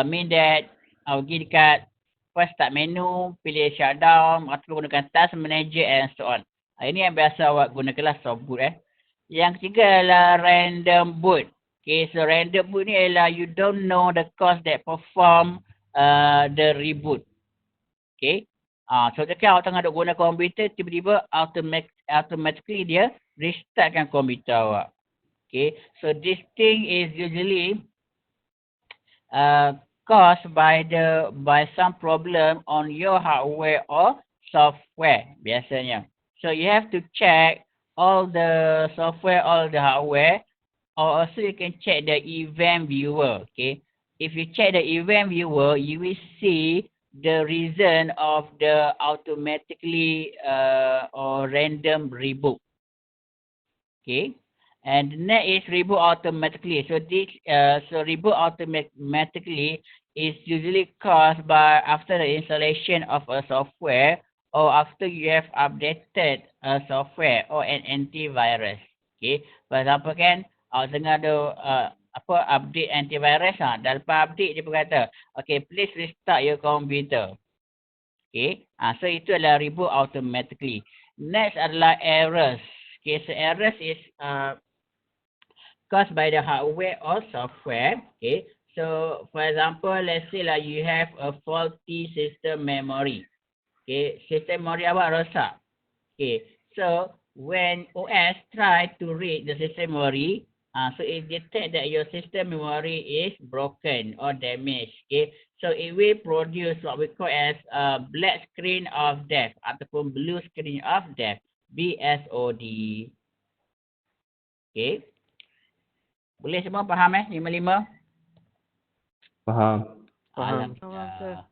mean that awak pergi dekat first start menu, pilih shutdown, atau gunakan task manager and so on. Ini yang biasa awak gunakanlah softboot Yang ketiga adalah random boot. Okay, so random boot ni adalah you don't know the cause that perform the reboot. Okay. So kan awak tengah duk guna komputer, tiba-tiba automatically dia restartkan komputer awak. Okay. So this thing is usually caused by some problem on your hardware or software biasanya. So you have to check all the software, all the hardware, or also you can check the event viewer. Okay. If you check the event viewer, you will see the reason of the automatically or random reboot. Okay. And the next is reboot automatically. So this reboot automatically is usually caused by after the installation of a software or after you have updated a software or an antivirus. Okay. For example kan, awak tengah ada update antivirus dah lepas update dia pun kata, okay, please restart your computer. Okay. So itu adalah reboot automatically. Next adalah errors. Okay, so errors is caused by the hardware or software. Okay, so for example, let's say like you have a faulty system memory. Okay, system memory awak rosak. Okay, so when OS try to read the system memory, so it detect that your system memory is broken or damaged. Okay, so it will produce what we call as a black screen of death ataupun blue screen of death, BSOD. Okay. Boleh semua faham 55? Faham. Alhamdulillah.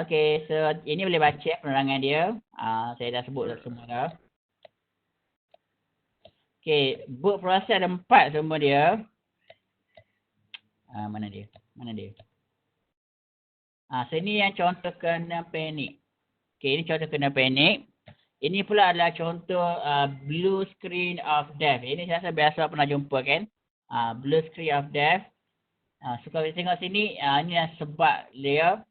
Okay, so ini boleh baca penerangan dia. Saya dah sebut semua dah. Okay, boot proses ada 4 semua dia. Mana dia? So ini yang contoh kena panik. Okay, ini contoh kena panik. Ini pula adalah contoh blue screen of death. Ini saya rasa biasa pernah jumpa kan? Blue screen of death. So kalau kita tengok sini, ini adalah sebab dia.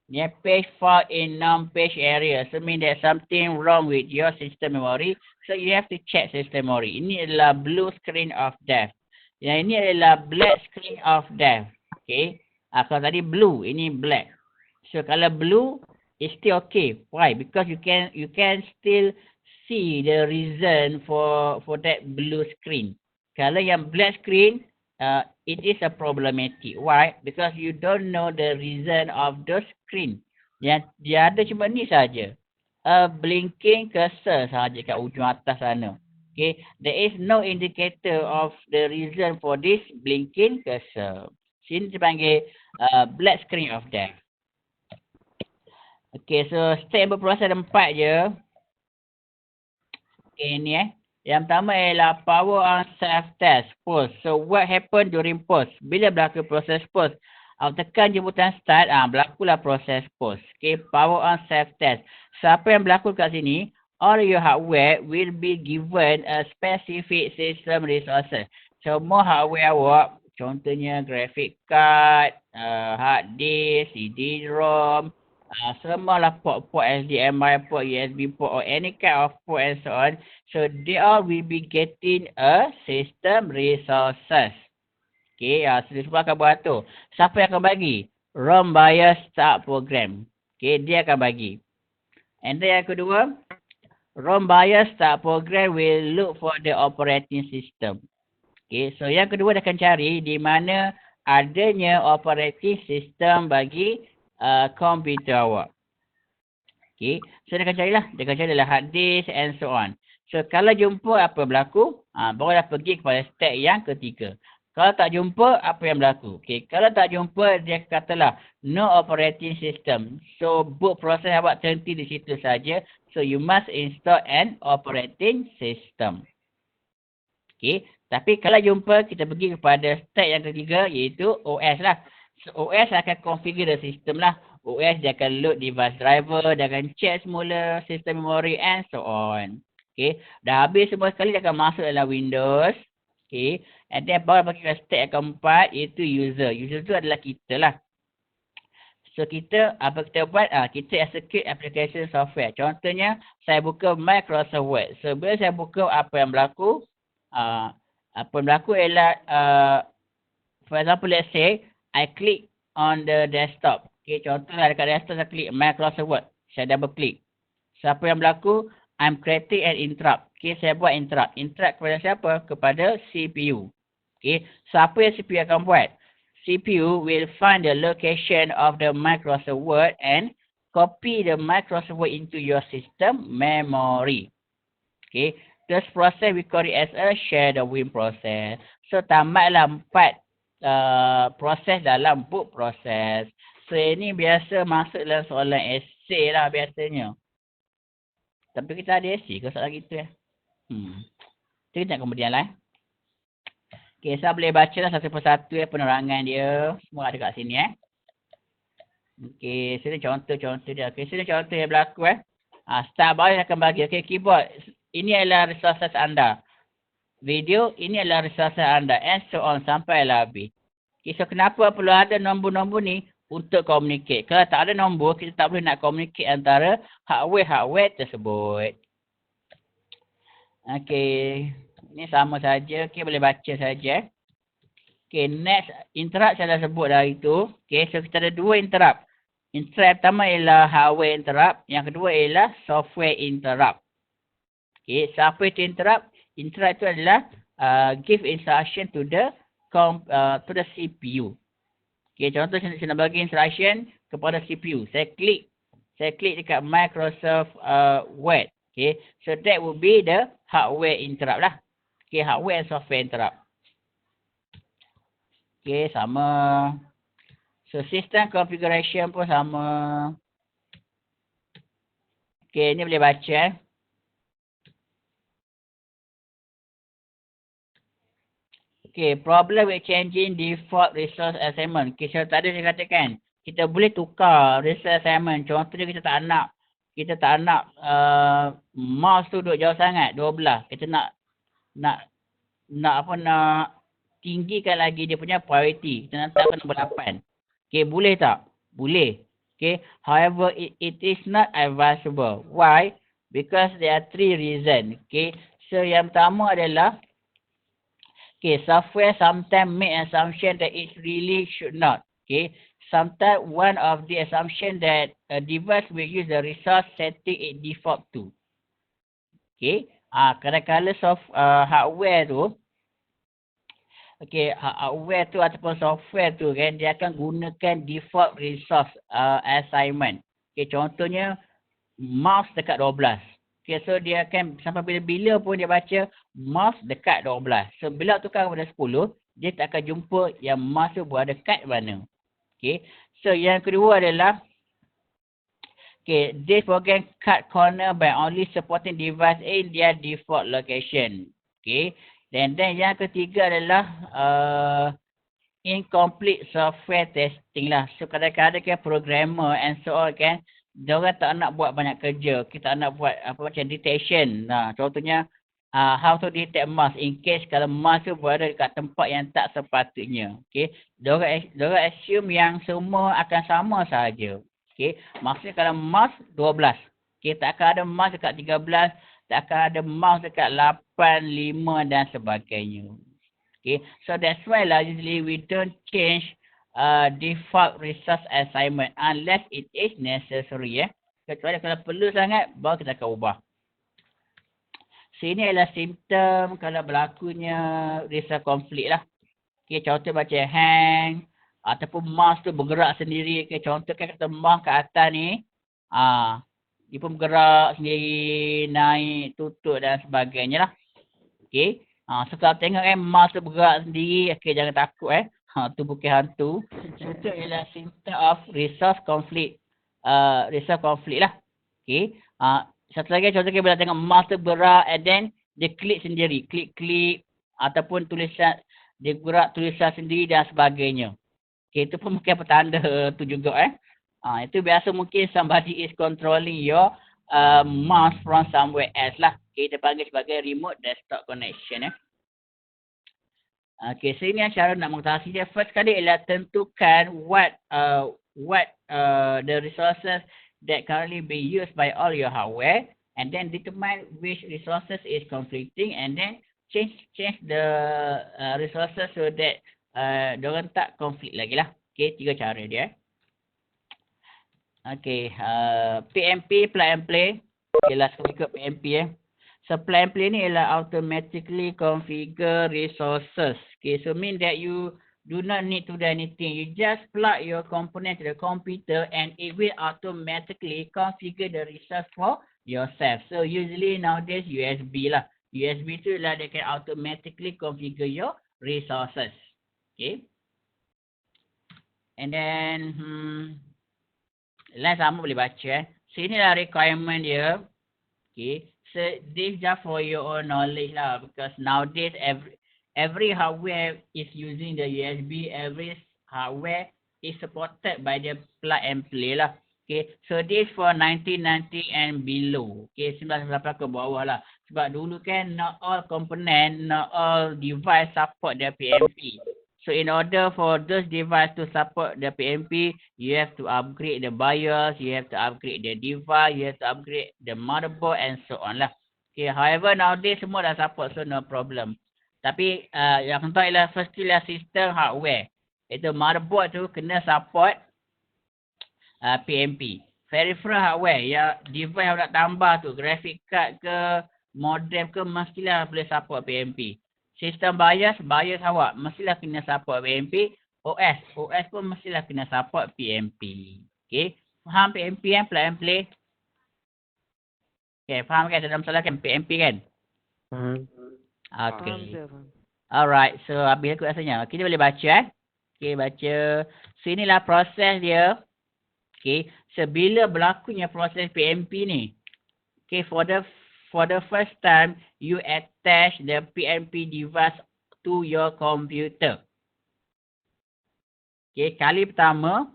Ni page fault in non-page area. So mean there's something wrong with your system memory. So you have to check system memory. Ini adalah blue screen of death. Yang ini adalah black screen of death. Okay. Kalau tadi blue, ini black. So kalau blue, it's still okay. Why? Because you can still see the reason for that blue screen. Kalau yang black screen, it is a problematic. Why? Because you don't know the reason of the screen. Yang dia ada cuma ni saja. A blinking cursor saja kat ujung atas sana. Okay. There is no indicator of the reason for this blinking cursor. Sini dipanggil black screen of death. Okay, so step berproses ada 4 je. Okay, ni Yang pertama ialah power on self-test, post. So, what happen during post? Bila berlaku proses post? Awak tekan jemputan start, berlakulah proses post. Okay, power on self-test. Siapa yang berlaku kat sini, all your hardware will be given a specific system resources. Semua hardware awak, contohnya graphic card, hard disk, CD-ROM, semualah port HDMI, port USB port or any kind of port and so on. So they all will be getting a system resources. Okay, semua akan buat tu. Siapa yang akan bagi? ROM BIOS start program. Okay, dia akan bagi. And then yang kedua, ROM BIOS start program will look for the operating system. Okay, so yang kedua dia akan cari di mana adanya operating system bagi komputer awak. Okay, so dia akan carilah. Dia akan cari hard disk and so on. So kalau jumpa apa berlaku, barulah pergi kepada step yang ketiga. Kalau tak jumpa, apa yang berlaku? Okay, kalau tak jumpa, dia katalah no operating system. So boot proses awak terhenti di situ saja. So you must install an operating system. Okay, Tapi kalau jumpa, kita pergi kepada step yang ketiga iaitu OS lah. So, OS akan configure sistem lah. OS dia akan load device driver, dia akan check semula sistem memory and so on. Okay. Dah habis semua sekali, dia akan masuk dalam Windows. Okay. And then baru pergi ke step yang keempat iaitu user. User tu adalah kita lah. So kita, apa kita buat? Kita execute application software. Contohnya, saya buka Microsoft Word. So bila saya buka, apa yang berlaku? Apa yang berlaku ialah, for example, let's say, I click on the desktop. Okay, contohnya dekat desktop saya klik Microsoft Word. Saya double click. So apa yang berlaku? I'm creating an interrupt. Okay, saya buat interrupt. Interrupt kepada siapa? Kepada CPU. Okay, so apa yang CPU akan buat? CPU will find the location of the Microsoft Word and copy the Microsoft Word into your system memory. Okay, this process we call it as a share the win process. So tamatlah 4 proses dalam boot process. So ini biasa masuk dalam soalan essay lah biasanya. Tapi kita ada essay ke soalan gitu ya? Kita kemudian lah. Okay, saya boleh baca lah satu persatu penerangan dia. Semua ada kat sini Okay, sini contoh-contoh dia. Okay, sini contoh yang berlaku start bawah akan bagi. Okay, keyboard. Ini adalah resources anda. Video, ini adalah resources anda. And so on, sampailah habis. Okay, so kenapa perlu ada nombor-nombor ni? Untuk communicate. Kalau tak ada nombor, kita tak boleh nak communicate antara hardware tersebut. Okay. Ini sama saja. Okay, boleh baca saja. Okay, next. Interrupt saya dah sebut dah itu. Okay, so kita ada 2 interrupt. Interrupt pertama ialah hardware interrupt. Yang kedua ialah software interrupt. Okay, so apa itu interrupt? Interrupt itu adalah give instruction to the CPU. Okay, contoh saya nak bagi instruction kepada CPU. Saya klik dekat Microsoft Word. Okay, so that would be the hardware interrupt lah. Okay, hardware and software interrupt. Okay, sama. So, system configuration pun sama. Okay, ni boleh baca Okay, problem with changing default resource assignment. Okay, so tadi saya katakan, kita boleh tukar resource assignment. Contohnya kita tak nak mouse tu duduk jauh sangat, 12. Kita nak tinggikan lagi dia punya priority. Kita nak letakkan nombor 8. Okay, boleh tak? Boleh. Okay, however, it is not advisable. Why? Because there are 3 reasons. Okay, so yang pertama adalah, okay, software sometimes make assumption that it really should not. Okay, sometimes one of the assumption that a device will use the resource setting it default to. Okay, kadang-kadang hardware tu, okay, hardware tu ataupun software tu kan, dia akan gunakan default resource assignment. Okay, contohnya mouse dekat 12. Okay, so dia akan sampai bila-bila pun dia baca mouse dekat 12. So bila tukar kepada 10, dia tak akan jumpa yang mouse tu berada dekat mana. Okay, so yang kedua adalah, okay, this program cut corner by only supporting device in their default location. Okay, then yang ketiga adalah incomplete software testing lah. So kadang-kadang kan programmer and so on kan, diorang tak nak buat banyak kerja. Kita nak buat macam detection. Nah, contohnya how to detect mouse in case kalau mouse tu berada dekat tempat yang tak sepatutnya. Okay, diorang assume yang semua akan sama sahaja. Okay, maksudnya kalau mouse 12. Okay, tak akan ada mouse dekat 13, tak akan ada mouse dekat 8, 5 dan sebagainya. Okay, so that's why lah usually we don't change default resource assignment unless it is necessary. Kecuali kalau perlu sangat, baru kita akan ubah. Sini adalah simptom kalau berlakunya resource conflict lah. Okay, contoh baca hang ataupun mouse tu bergerak sendiri. Okay, contoh kan kita mouse kat atas ni, dia pun bergerak sendiri, naik, tutup dan sebagainya lah. Okay, so kalau tengok mouse tu bergerak sendiri, okay, jangan takut tu bukan hantu. Itu ialah symptom of resource conflict. Resource conflict lah. Okay. Satu lagi contohnya bila tengok mouse tu bergerak and then dia klik sendiri. Klik. ataupun tulisan dia gerak tulisan sendiri dan sebagainya. Okay, itu pun mungkin petanda tu juga itu biasa mungkin somebody is controlling your mouse from somewhere else lah. Okay, kita panggil sebagai remote desktop connection Okay, so ini cara nak mengatasi dia. First kali ialah tentukan what the resources that currently being used by all your hardware, and then determine which resources is conflicting, and then change the resources so that diorang tak konflik lagi lah. Okay, 3 cara dia. Okay, PMP, plug and play. Okay, last kali ikut PMP So plug and play ni ialah automatically configure resources. Okay, so mean that you do not need to do anything. You just plug your component to the computer and it will automatically configure the resource for yourself. So usually nowadays USB lah. USB tu lah they can automatically configure your resources. Okay. And then lain sama boleh baca So inilah requirement dia. Okay. So this just for your own knowledge lah, because nowadays every hardware is using the USB. Every hardware is supported by the plug and play lah. Okay. So this for 1990 and below. Okay. 1998 ke bawah lah. Sebab dulu kan not all component, not all device support the PMP. So in order for those device to support the PMP, you have to upgrade the BIOS, you have to upgrade the device, you have to upgrade the motherboard and so on lah. Okay, however nowadays semua dah support, so no problem. Tapi yang penting ialah firstly lah sistem hardware. Itu motherboard tu kena support PMP. Peripheral hardware, ya device yang nak tambah tu, graphic card ke, modem ke, mestilah boleh support PMP. Sistem BIOS awak mestilah kena support PMP. OS pun mestilah kena support PMP. Okay. Faham PMP kan? Plug and play. Okay, faham kan? Dalam masalah kan PMP kan? Okay. Alright, so habis aku rasanya. Kita boleh baca Okay, baca. So inilah proses dia. Okay, so bila berlakunya proses PMP ni. Okay, for the first time, you attach the PMP device to your computer. Okay, kali pertama,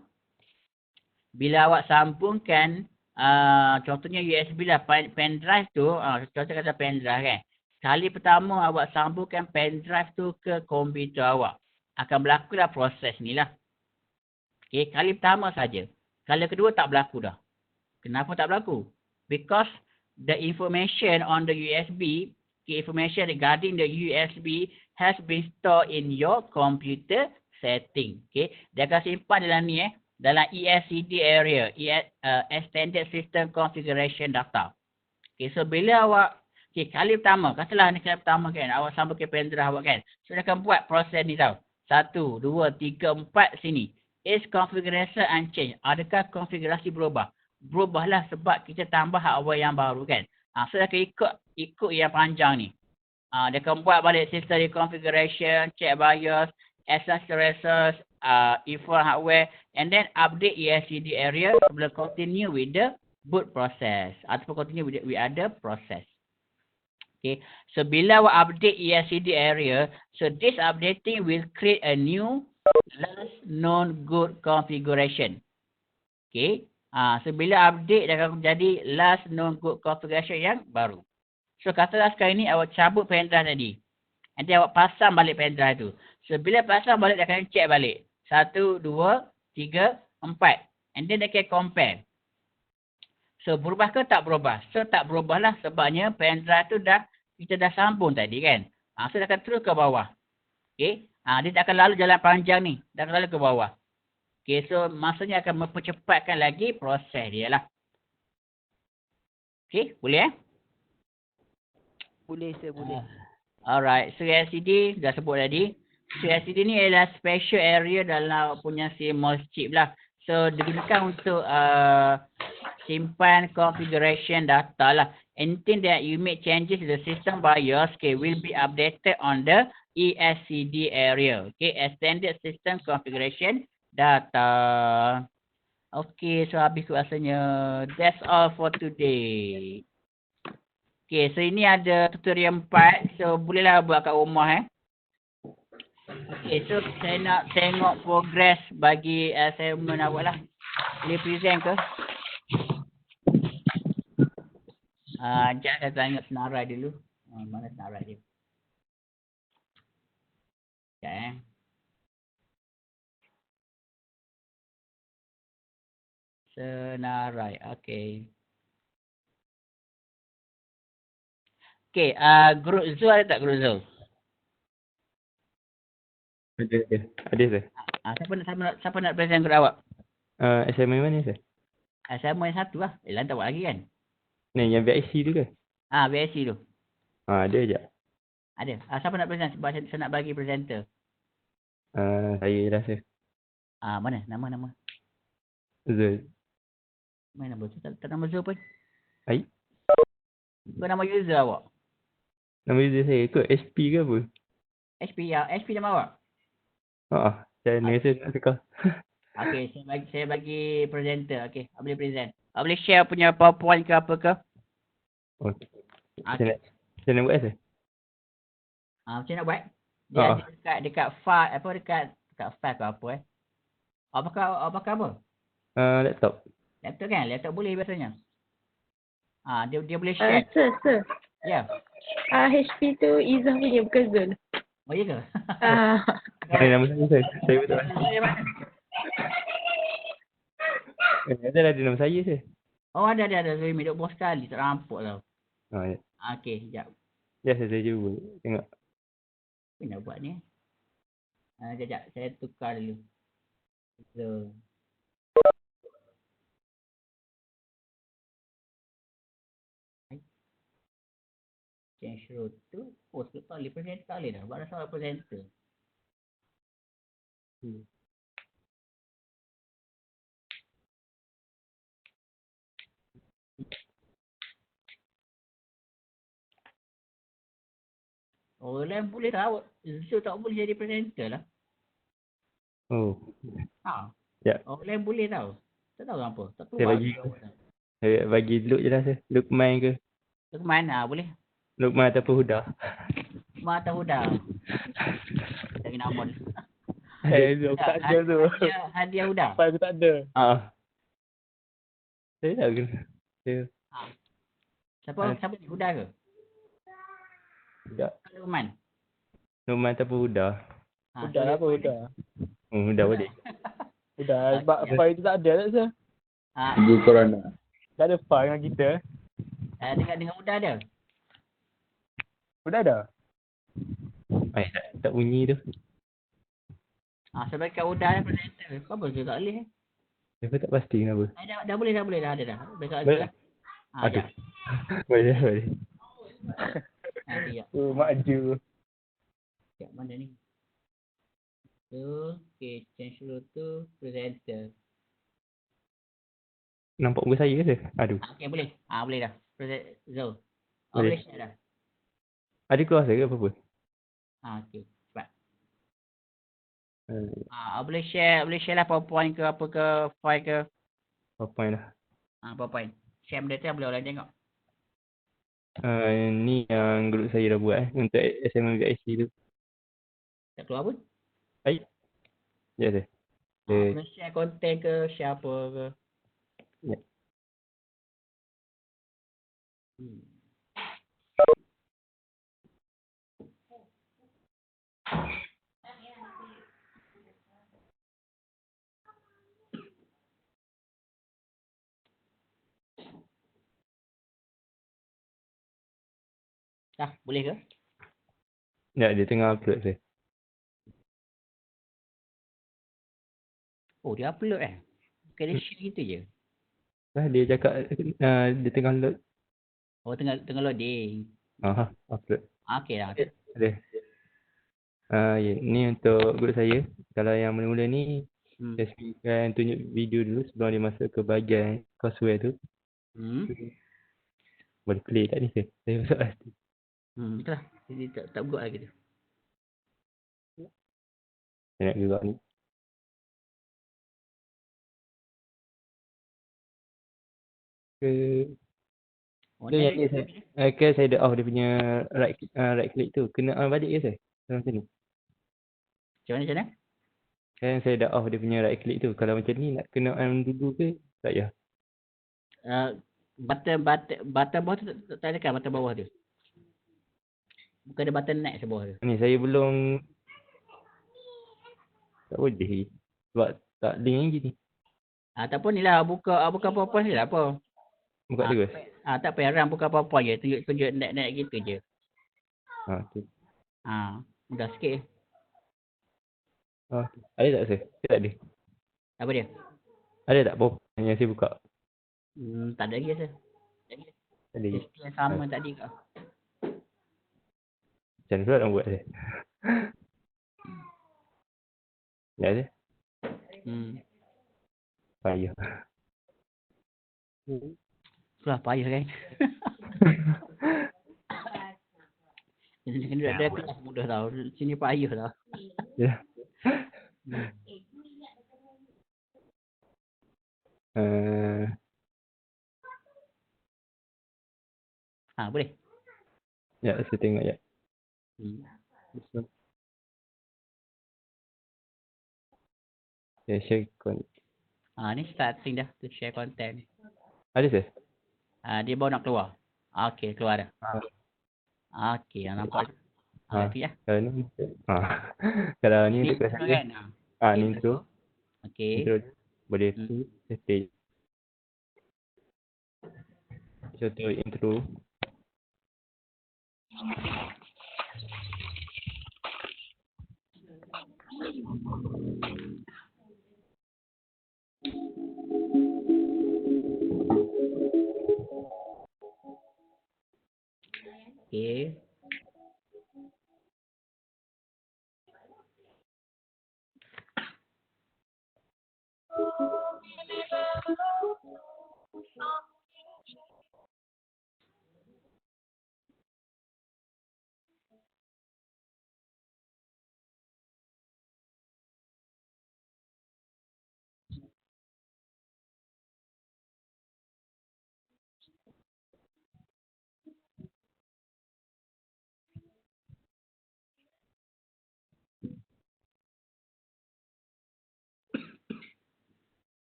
bila awak sambungkan, contohnya USB lah, pen drive tu, contoh kata pen drive kan. Kali pertama awak sambungkan pen drive tu ke komputer awak. Akan berlaku lah proses ni lah. Okay, kali pertama saja. Kali kedua tak berlaku dah. Kenapa tak berlaku? Because the information on the USB, the information regarding the USB has been stored in your computer setting. Okay, dia akan simpan dalam ni dalam ESCD area, Extended System Configuration Data. Okay, so bila awak, okay, kali pertama, katalah ni kali pertama kan, awak sambung ke pendrive awak kan. So dia akan buat proses ni tau. 1, 2, 3, 4 sini. Is configuration unchanged? Adakah konfigurasi berubah? Berubahlah sebab kita tambah hardware yang baru kan. So dia akan ikut yang panjang ni. Dia akan buat balik system reconfiguration, check BIOS, accessories, info hardware, and then update ESCD area sebelum continue with the boot process. Ataupun continue with other process. Okay. So bila awak update ESCD area, so this updating will create a new last known good configuration. Okay. So bila update dia akan jadi last known good configuration yang baru. So katalah sekarang ni awak cabut pendrive tadi. Nanti awak pasang balik pendrive tu. So bila pasang balik dia akan check balik. 1, 2, 3, 4. And then dia akan compare. So berubah ke tak berubah? So tak berubah lah sebabnya pendrive tu kita dah sambung tadi kan. So dia akan terus ke bawah. Okay. Dia tak akan lalu jalan panjang ni. Dia akan lalu ke bawah. Okay, so maksudnya akan mempercepatkan lagi proses dia lah. Okay, boleh Boleh, sir, boleh. Alright, so LCD dah sebut tadi. So LCD ni adalah special area dalam punya CMOS chip lah. So digunakan untuk simpan configuration data lah. Anything that you make changes to the system BIOS, okay, will be updated on the ESCD area. Okay, Extended System Configuration Data. Okay, so habis rasanya. That's all for today. Okay, so ini ada tutorial 4. So bolehlah buat kat rumah Okay, so saya nak tengok progress bagi assignment awak lah. Boleh present ke? Sekejap saya tanya senarai dulu. Mana senarai dia? Sekejap Senarai, okay. Okay, group Zoo ada tak group Zoo? Ada. Ada saya. Siapa nak present group awak? Assignment mana saya? Assignment yang satu lah. Lain tak buat lagi kan? Ni yang VIC tu ke? VSC tu. Ada je. Ada. Siapa nak present? Sebab saya nak bagi presenter. Saya lah saya. Mana? Nama. Zul. Mana nama tu? Tak nama Zoo pun. Hai? Kau nama user awak? Nama user saya kot HP ke apa? HP nama awak? Saya ni saya nak tukar. Okay, saya bagi presenter. Okay, awak boleh present. Awak boleh share punya PowerPoint ke apa ke? Okay. Okay. Saya nak buat saya? Macam nak buat? Dia ada dekat file, dekat file ke apa Awak pakai apa? Laptop. Laptop kan? Laptop boleh biasanya. Dia boleh share. Sir. Ya. HP tu Izzah punya, bukan Zul. Oh, iya ke? Mana nama saya? Saya betul. Ada nama saya saya. Oh, ada. Saya duduk bos sekali. Tak rampok tau. Ya. Okay, sekejap. Ya, saya cuba. Tengok. Apa nak buat ni? Sekejap. Saya tukar dulu. So. Change route tu. Post tu tak boleh presenter. Tak boleh dah. Buat rasa presenter. Orang lain boleh tahu. Zul tak boleh jadi presenter lah. Oh. Ya. Orang lain boleh tahu. Tak tahu apa. Tak Saya bagi look je lah saya. Look main ke? Look mana boleh? Lukman ataupun Huda. Mata Huda. Cari nama dia. Zul, tak ada tu. Hadiah Huda. File aku tak ada. Saya tak kena. Siapa ni? Huda ke? Huda. Lukman. Lukman ataupun Huda. Huda apa Huda? Huda boleh. Huda, sebab file tu tak ada tak sir? Ibu Corona. Tak ada file dengan kita. Dengan Huda ada? Huda ada? Tak bunyi tu. Sebab kat Huda ada presenter. Kau apa tak boleh? Saya tak pasti kenapa. Dah boleh dah ada dah. Boleh. Aduh. Boleh. Maju. Kat mana ni? Okay, change route tu presenter. Nampak muka saya ke? Aduh. Okay, boleh. Boleh dah. Zul. Boleh. Boleh share dah. Ada keluar saya ke apa-apa? Okay, cepat. Boleh share lah PowerPoint ke apa ke, file ke. PowerPoint lah. PowerPoint. Share benda tu boleh orang tengok. Ni yang grup saya dah buat untuk assignment VIC tu. Tak keluar pun? Baik. Ya saya. Boleh share konten ke, share apa ke. Ya. Dah, boleh ke? Ya, dia tengah upload saya. Oh, dia upload Bukan dia share gitu je. Dia cakap dia tengah load. Oh, tengah loading. Upload. Okay dah. Ada. Ya, ni untuk grup saya. Kalau yang mula-mula ni, saya speakan tunjuk video dulu sebelum dia masuk ke bahagian courseware tu. Boleh play tak ni saya? Saya masuk pasti. Betul lah. Jadi tak buat lagi tu. Saya nak gerak ni. Saya dah off dia punya right click tu. Kena on balik ke saya? Macam ni. Macam mana? Kan saya dah off dia punya right click tu. Kalau macam ni nak kena on dulu ke? Tak payah. Button bawah tu tak ada kan button bawah tu? Bukan ada button next bawah tu. Ni saya belum. Tak boleh. Sebab tak link lagi ni. Tak apa ni lah. Buka PowerPoint je lah apa. Buka terus. Tak payah run buka PowerPoint je. Tunjuk net gitu je. Tu. Mudah sikit. Ada tak saya? Tak ada. Apa dia? Ada tak PowerPoint yang saya buka? Tak ada lagi rasa. Tak ada lagi. Yang sama tadi kau. Macam mana pula nak buat saya? Tak ada. Payah. Itulah payah kan. Kena ada kelas mudah tau. Sini payah tau. Ya. Boleh. Ya, saya tengok ya. Share content. Ni starting dah to share content. Ada saya? Dia baru nak keluar. Okey, keluar dah. Okey, yang nampak. Okey ya. Kalau ni kalau ni untuk kelas saya. Ni intro. Okey. Intro boleh tu stage. Contoh intro. Okey.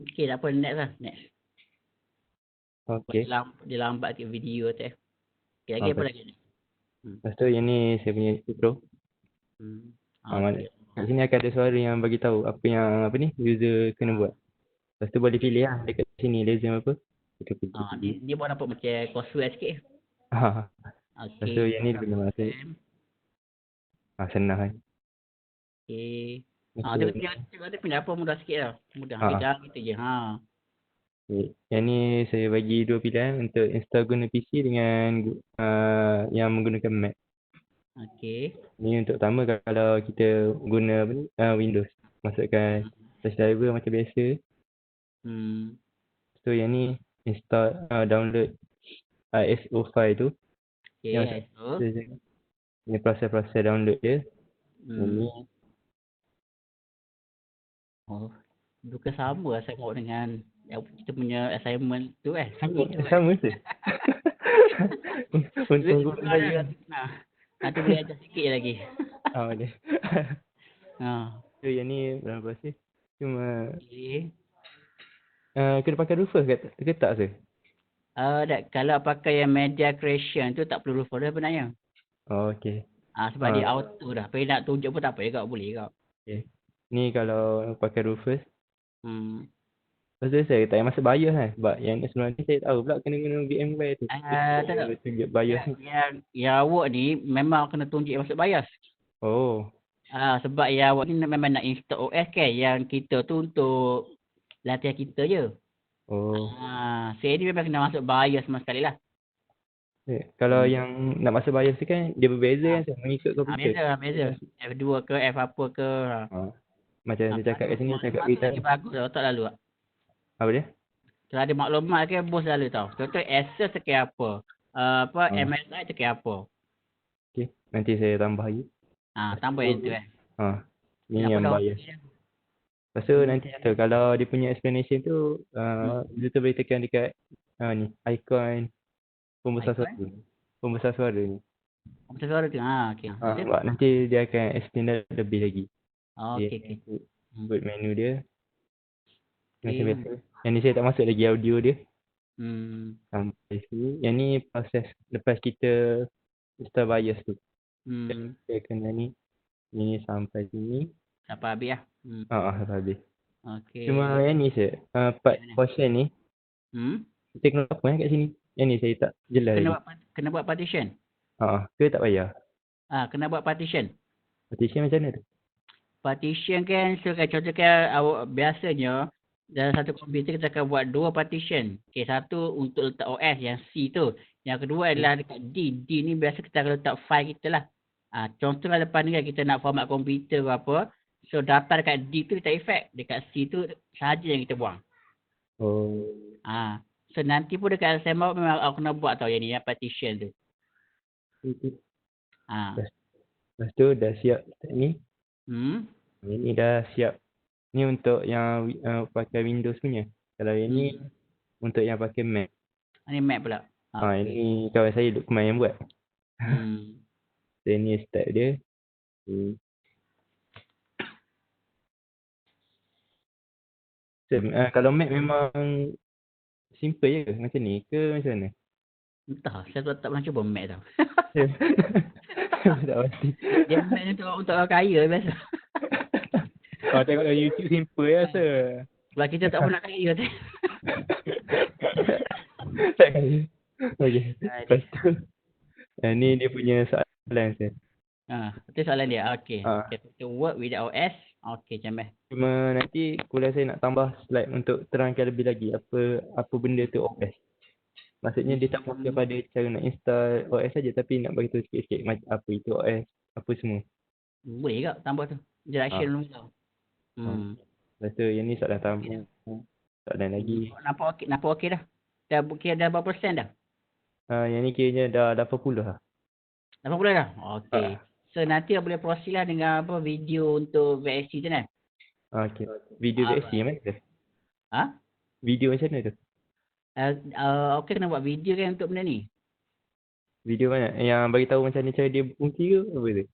Okey, tak apa, next lah. Next. Okey. Dia lambat ke video tu. Okey, lagi apa lagi ni? Lepas tu yang ni saya punya intro. Okay. Kat sini akan ada suara yang bagi tahu apa yang user kena buat. Lepas tu boleh pilih lah dekat sini laser apa. Kita pilih. Dia buat nampak macam courseware sikit. Lepas tu yang ni dia punya masa. Senang kan. Okey. Dia pindah apa mudah sikit lah. Mudah. Kita gitu je. Okay. Yang ni saya bagi dua pilihan untuk install guna PC dengan yang menggunakan Mac. Okey. Ni untuk pertama kalau kita guna Windows. Masukkan flash driver macam biasa. So yang ni install download ISO file tu. Okay, ISO. Ini proses-proses download dia. Ini. Bukan sama lah saya buat dengan kita punya assignment tu Sama tu. Untung guru lagi. Nanti boleh ajar sikit lagi. Boleh. So yang ni dalam proses. Cuma kena pakai Rufus ke tak sir? Kalau pakai yang media creation tu tak perlu Rufus dah sebenarnya. Okey. Sebab dia auto dah. Tapi nak tunjuk pun tak apa juga, boleh juga. Okey. Ni kalau pakai Rufus. Lepas tu saya tak payah masuk BIOS kan. Sebab yang sebelum ni saya tahu pula kena guna VMware tu. Tak. Tunjuk BIOS ni. Yang awak ni memang kena tunjuk masuk BIOS. Sebab yang awak ni memang nak install OS kan. Yang kita tu untuk latihan kita je. Saya ni memang kena masuk BIOS sama sekali lah. Kalau yang nak masuk BIOS tu kan dia berbeza kan mengikut komputer. Beza. F2 ke F apa ke. Macam saya cakap kat sini cakap kita. Bagus tau, tak lalu. Apa dia? Kalau ada maklumat ke bos lalu tau. Contoh Access sekian apa. MSI sekian apa. Okey, nanti saya tambah lagi. Tambah yang tu kan. Ni yang BIOS. Lepas tu nanti kalau dia punya explanation tu user boleh tekan dekat ni icon pembesar suara. Pembesar suara ni. Komputer suara tu. Okey. Betul? Sebab nanti dia akan explain lebih lagi. Okey, okey. Input menu dia. Macam Okey. biasa. Yang ni saya tak masuk lagi audio dia. Sampai sini. Yang ni proses lepas kita install BIOS tu. Kita kena ni sampai sini. Sampai habis lah. Sampai habis. Okey. Cuma yang ni je. Part portion ni. Kita kena apa kat sini? Yang ni saya tak jelas lagi. Kena buat partition? Ke tak payah? Kena buat partition. Partition macam mana tu? Partition kan, so kan contoh kan awak biasanya dalam satu komputer kita akan buat 2 partition. Okey, satu untuk letak OS yang C tu. Yang kedua adalah dekat D. D ni biasa kita akan letak file kita lah. Contohlah lepas ni kan kita nak format komputer ke apa. So data dekat D tu letak efek. Dekat C tu sahaja yang kita buang. So nanti pun dekat assembly memang aku kena buat tau yang ni, yang partition tu. Lepas tu dah siap ni. Ini dah siap. Ni untuk yang pakai Windows punya. Kalau yang ni untuk yang pakai Mac. Ini Mac pula. Ini kawan saya Lukman yang buat. So ni step dia. So, kalau Mac memang simple je macam ni ke macam mana? Entah, saya tak pernah cuba Mac tau. Tak pasti. Dia Mac ni untuk orang kaya biasa. Tengok dalam YouTube simple je rasa. Sebab kita tak pernah kaya tu. Tak kaya. Okey. Lepas tu. Ni dia punya soalan saya. Itu soalan dia. Okey. To work with OS. Okey, macam mana? Cuma nanti kuliah saya nak tambah slide untuk terangkan lebih lagi apa benda tu OS. Maksudnya dia tak fokus pada cara nak install OS saja, tapi nak bagi tahu sikit-sikit macam apa itu OS, apa semua. Boleh ke tambah tu? Introduction dulu tau. Lepas tu yang ni soalan tambah. Soalan lagi. Nampak okey dah. Dah berapa persen dah? Yang ni kiranya dah 80 lah. 80 dah? Okey. So nanti boleh proceed lah dengan video untuk VSC tu kan? Okey. Video VSC yang mana tu? Video macam mana tu? Okey, kena buat video kan untuk benda ni? Video mana? Yang bagi tahu macam ni cara dia berfungsi ke apa tu?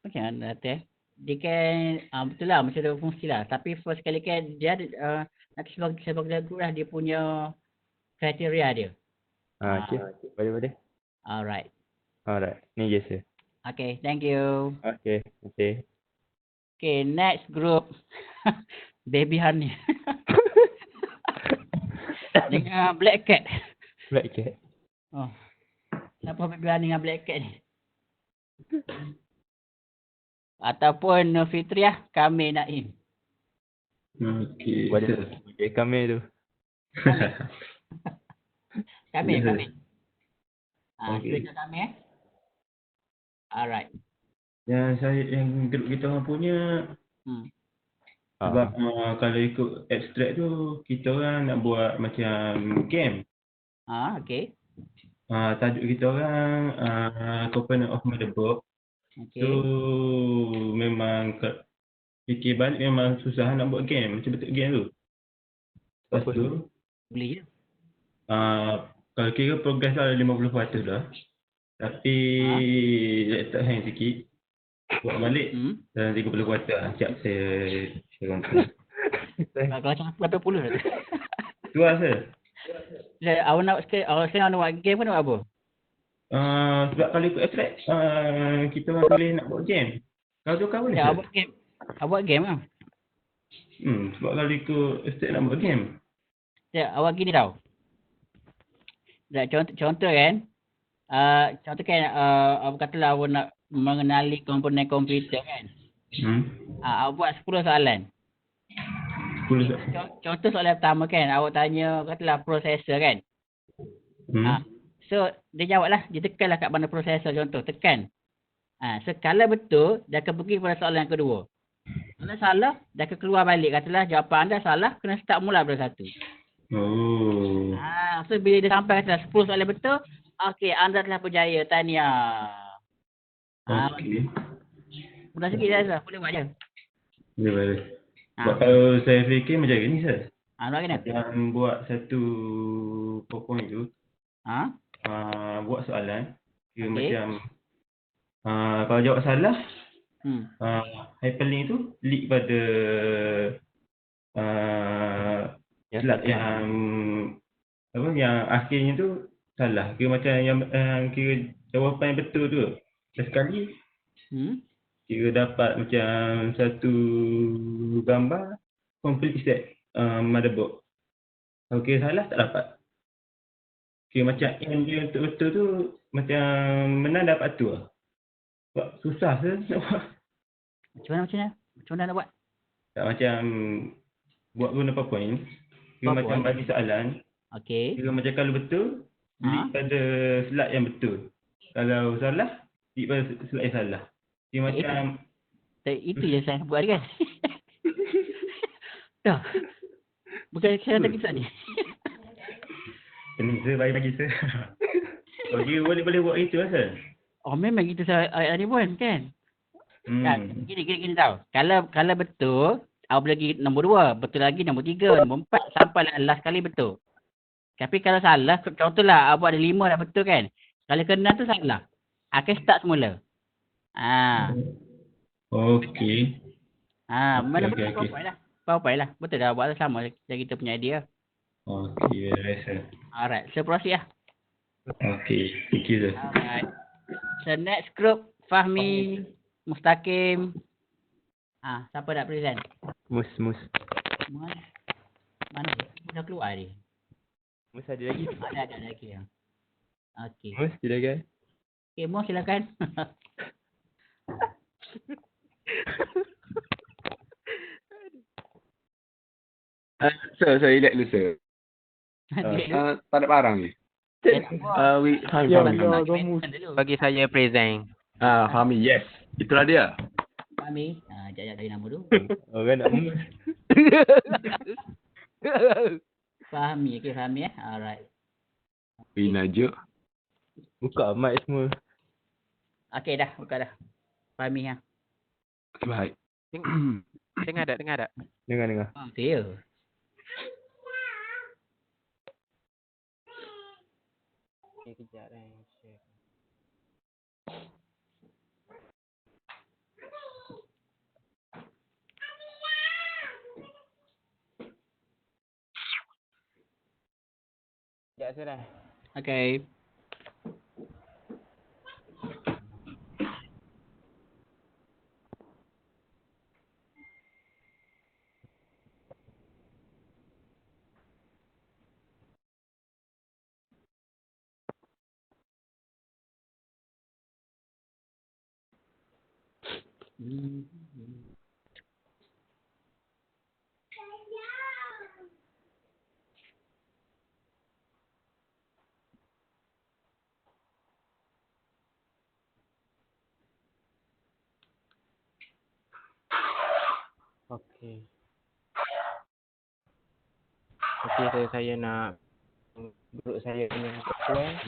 Macam mana tu dia kan betul lah macam dia berfungsi lah. Tapi first kali kan dia ada nanti sebagai group lah dia punya kriteria dia. Okey. Boleh. Alright. Ni je sir. Okay, thank you. Okay. Okay, next group. Baby Honey. Dengan Black Cat. Black Cat. Kenapa Baby Honey dengan Black Cat ni? Ataupun Fitriah Kamil Naim. Okey. Boleh Kamil tu. Kamil. Fitriah Kamil Alright. Yang grup kita orang punya sebab kalau ikut abstract tu kita orang nak buat macam game. Okay. Tajuk kita orang component of motherboard. Okay. So memang fikir balik memang susah nak buat game macam betul game tu. Lepas tu boleh je. Kalau kira progress dah 50% dah. Tapi laptop hang sikit. Buat balik dalam 30 kuartal. Sekejap saya rangkum. Kalau macam berapa puluh dah tu? Tu lah sir. Awak nak buat game pun nak buat apa? Sebab kalau ikut abstract, kita orang boleh nak buat game. Kalau tukar boleh Awak buat game. Awak buat game lah. Sebab kalau ikut abstract nak buat game. Awak gini tau. Contoh kan. Contoh kan awak katalah awak nak mengenali komponen komputer kan. Awak buat 10 soalan. 10 soalan. Contoh soalan pertama kan, awak tanya katalah prosesor kan. So dia jawab lah, dia tekan lah kat mana prosesor contoh, tekan. So kalau betul, dia akan pergi pada soalan yang kedua. Kalau salah, dia akan keluar balik. Katalah jawapan anda salah, kena start mula pada satu. So bila dia sampai katalah 10 soalan betul, okey, anda telah berjaya, tahniah. Okey. Mudah sikit dah, boleh buat je. Boleh. Sebab kalau saya fikir macam ni sir. Nak kena? Yang buat satu PowerPoint tu. buat soalan. Kira Okey. macam kalau jawab salah, Hmm. hyperlink tu lead pada slide yang akhirnya tu salah. Kira macam yang kira jawapan yang betul tu. Sekali kira dapat macam satu gambar complete set motherboard. Kalau kira salah tak dapat. Kira macam aim dia untuk betul tu macam menang dapat tu lah. Sebab susah se nak buat. Macam mana nak buat? Tak macam buat guna PowerPoint. Kira macam bagi soalan. Okey. Kira macam kalau betul, lead pada slide yang betul. Kalau salah, lead pada slide yang salah. Kira macam Itu yang saya buat kan. Dah. Bukan saya tak kisah ni. Ini saya bagi saya. Oh, dia boleh buat itu lah sir. Oh, memang gitu saya ayat ni pun kan. Gini tau. Kalau betul, awak boleh lagi nombor 2, betul lagi nombor 3, nombor 4 sampai last kali betul. Tapi kalau salah, contohlah awak ada 5 dah betul kan. Kalau kena tu salah. Akan start semula. Okey. Mana betul PowerPoint lah. Betul dah buat sama macam kita punya idea. Okey, sir. Alright, so proceed lah. Okey, thank you sir. Alright. So next group, Fahmi, Mustaqim. Siapa nak present? Mus. Mana? Dah keluar ni. Mus ada lagi? Ada lagi ya. Okey. Mus silakan. Okay, Mo silakan. Sir, saya relax dulu sir. Tak ada barang ni. Bagi saya present. Fahmi, yes. Itulah dia. Fahmi. Sekejap dari nama dulu. Orang nak Mus. Fahmi, okey Fahmi ya. Alright. Najuk. Buka mic semua. Okey dah, buka dah. Fahmi ya. Baik. Dengar tak? Dengar. Okey ya. Kejap share. Sekejap sudah. Okey. Okey. Saya nak group saya punya courseware.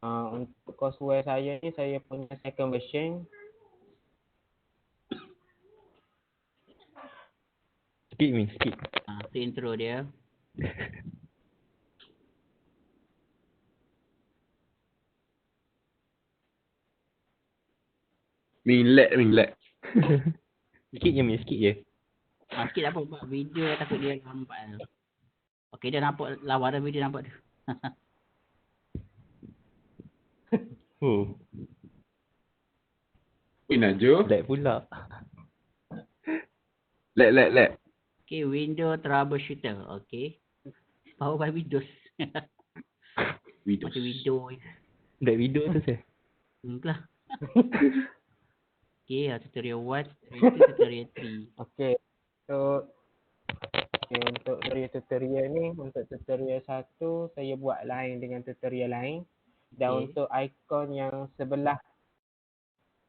Untuk courseware saya ni saya punya second version. Skip. Itu intro dia. Ringlet. Sikit je. Sikit tak apa, buat video takut dia lambat. Okey, dia nampak lawa dah video nampak tu. Najuk. Lag pula. Lag. Okey, window troubleshooter. Okey. Power by Windows. Macam window. Lag video tu saya. Lah. Okey, tutorial 1, tutorial 3. Okey. So untuk tutorial ni, untuk tutorial 1 saya buat lain dengan tutorial lain. Dan untuk ikon yang sebelah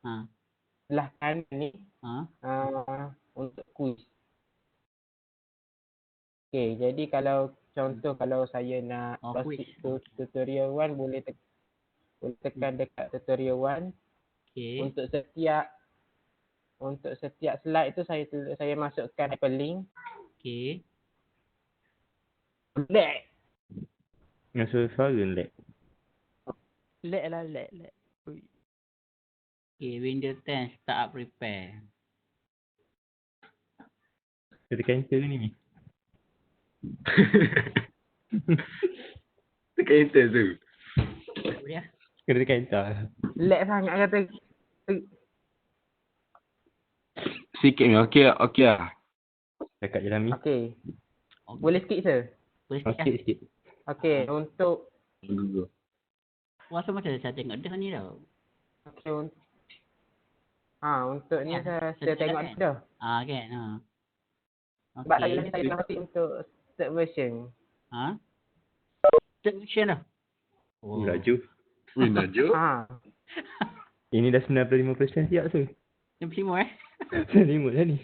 sebelah kanan ni untuk quiz. Okey, jadi kalau contoh kalau saya nak proceed to tutorial 1 boleh tekan dekat tutorial 1. Okey. Untuk setiap slide tu saya masukkan hyperlink. Okey. Dengan suara lag. Lag lah, lag. Ui. Okay, Windows 10 start up prepare. Kita tekan enter ke ni? Tekan enter tu. Apa dia? Kena tekan enter. Lag sangat kata. Sikit ni, okey lah. Cakap je Lami. Okey. Boleh sikit sir? Boleh sikit lah. Sikit. Okey, untuk Google. Rasa macam saya tengok dah ni tau. okey untuk ni Ya, saya saya tengok kan? dah. Kan. Sebab Okay. lagi saya tengok untuk third version. Third version dah. Laju. Wih, Najib. Ini dah 95% siap tu. Yang primo Terima dah ni.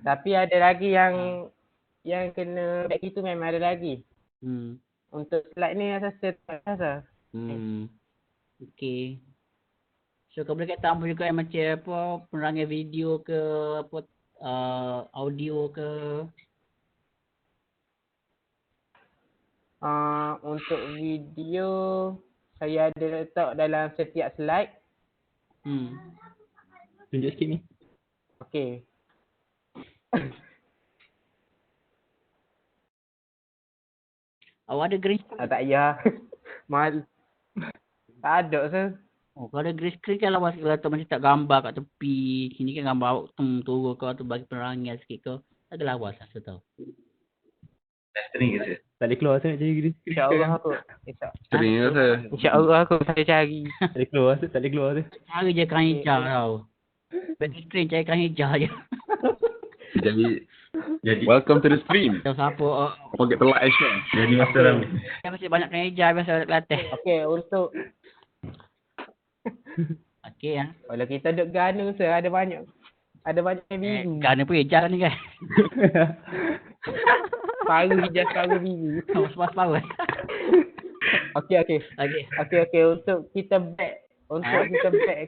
Tapi ada lagi yang kena back itu memang ada lagi. Untuk slide ni saya tak rasa. Okay. So kau boleh kata apa juga yang macam apa penerangan video ke apa audio ke. Untuk video saya ada letak dalam setiap slide. Tunjuk sikit ni. Okey. Awak ada green screen? Tak payah. Mal. Tak ada sir. Kalau ada green screen kan lawan letak macam tak gambar kat tepi. Sini kan gambar awak turun kau tu bagi penerangan sikit kau. Tak ada lawas saya tahu. String ke saya? Tak boleh keluar sangat jadi green. InsyaAllah aku. String ke saya? InsyaAllah aku saya cari. Tak boleh keluar, tak boleh keluar tu. Cari je kan hijau tau. Back screen cari kan hijau je. Jadi welcome to the stream. Tahu siapa Forget to like and share. Jadi masa ramai. yang masih banyak kan hijau biasa ada Kelantan. Okey, untuk Okey ya. kalau kita duduk Ganu sir ada banyak yang biru. Kan pun hijau ni kan. Paru hijau, paru biru. Sepas-sepas. Okey, untuk kita back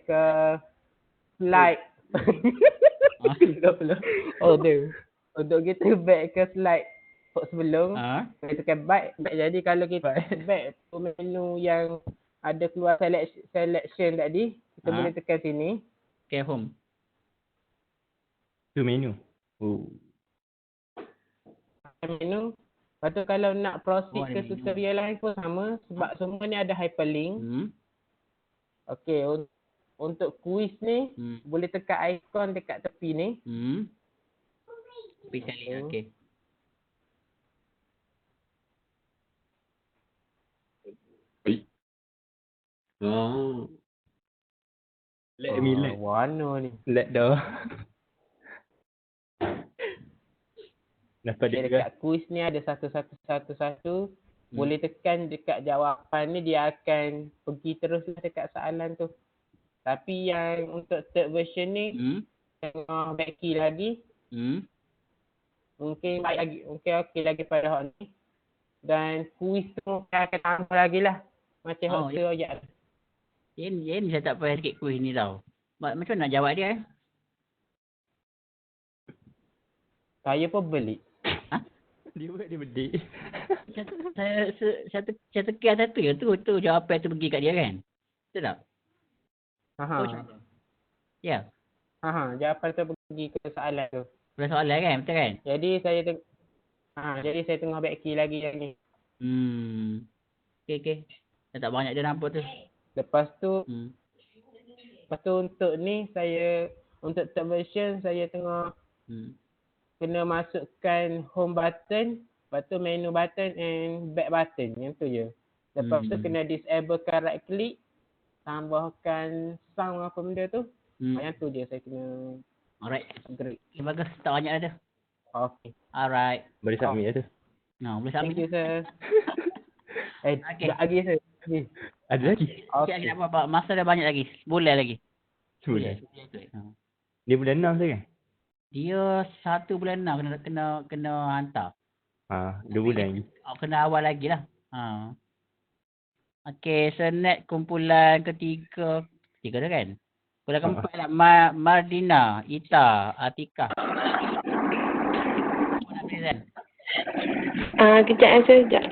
ke slide. Untuk kita back ke slide sebelum kita tekan back jadi kalau kita back to menu yang ada keluar selection tadi kita boleh tekan sini. Okay, home. Tu menu. Menu. Lepas tu kalau nak proceed ke tutorial lain pun sama sebab semua ni ada hyperlink. Okey, untuk quiz ni boleh tekan ikon dekat tepi ni. Tepi sekali. Okey. Let me lag. Warna ni. Lag dah. Dapat dia Dekat quiz ni ada satu. Boleh tekan dekat jawapan ni dia akan pergi terus dekat soalan tu. Tapi yang untuk third version ni tengah back key lagi. Mungkin baik lagi, mungkin okey lagi pada hak ni. Dan quiz tu mungkin akan tambah lagi lah. Macam hak tu ayat. Ini saya tak payah sikit quiz ni tau. Macam nak jawab dia Saya pun beli. Dia buat dia bedik. Saya tekan satu je tu jawapan tu pergi kat dia kan. Betul tak? Ya. Jawapan tu pergi ke soalan tu. Ada soalan kan? Betul kan? Jadi saya tengah back key lagi yang ni. Okey. Saya tak banyak dia nampak tu. Lepas tu untuk ni saya untuk third version saya tengah kena masukkan home button, lepas tu menu button and back button. Yang tu je. Lepas tu kena disablekan right click, tambahkan sound apa benda tu. Yang tu je saya kena. Alright. Okay, bagus. Tak banyak dah tu. Okay. Alright. Boleh submit dah tu. Boleh submit. Thank you sir. Okay. Lagi sir. Ada lagi? Okay. Lagi apa? Masa dah banyak lagi. Sebulan lagi. Sebulan. Dia bulan 6 tu kan? Dia 1 bulan 6 kena hantar. 2 bulan lagi. Kena awal lagi lah. Okay, so next kumpulan ketiga tu kan? Kumpulan keempat lah. Mardina, Ita, Atika. Kejap sekejap.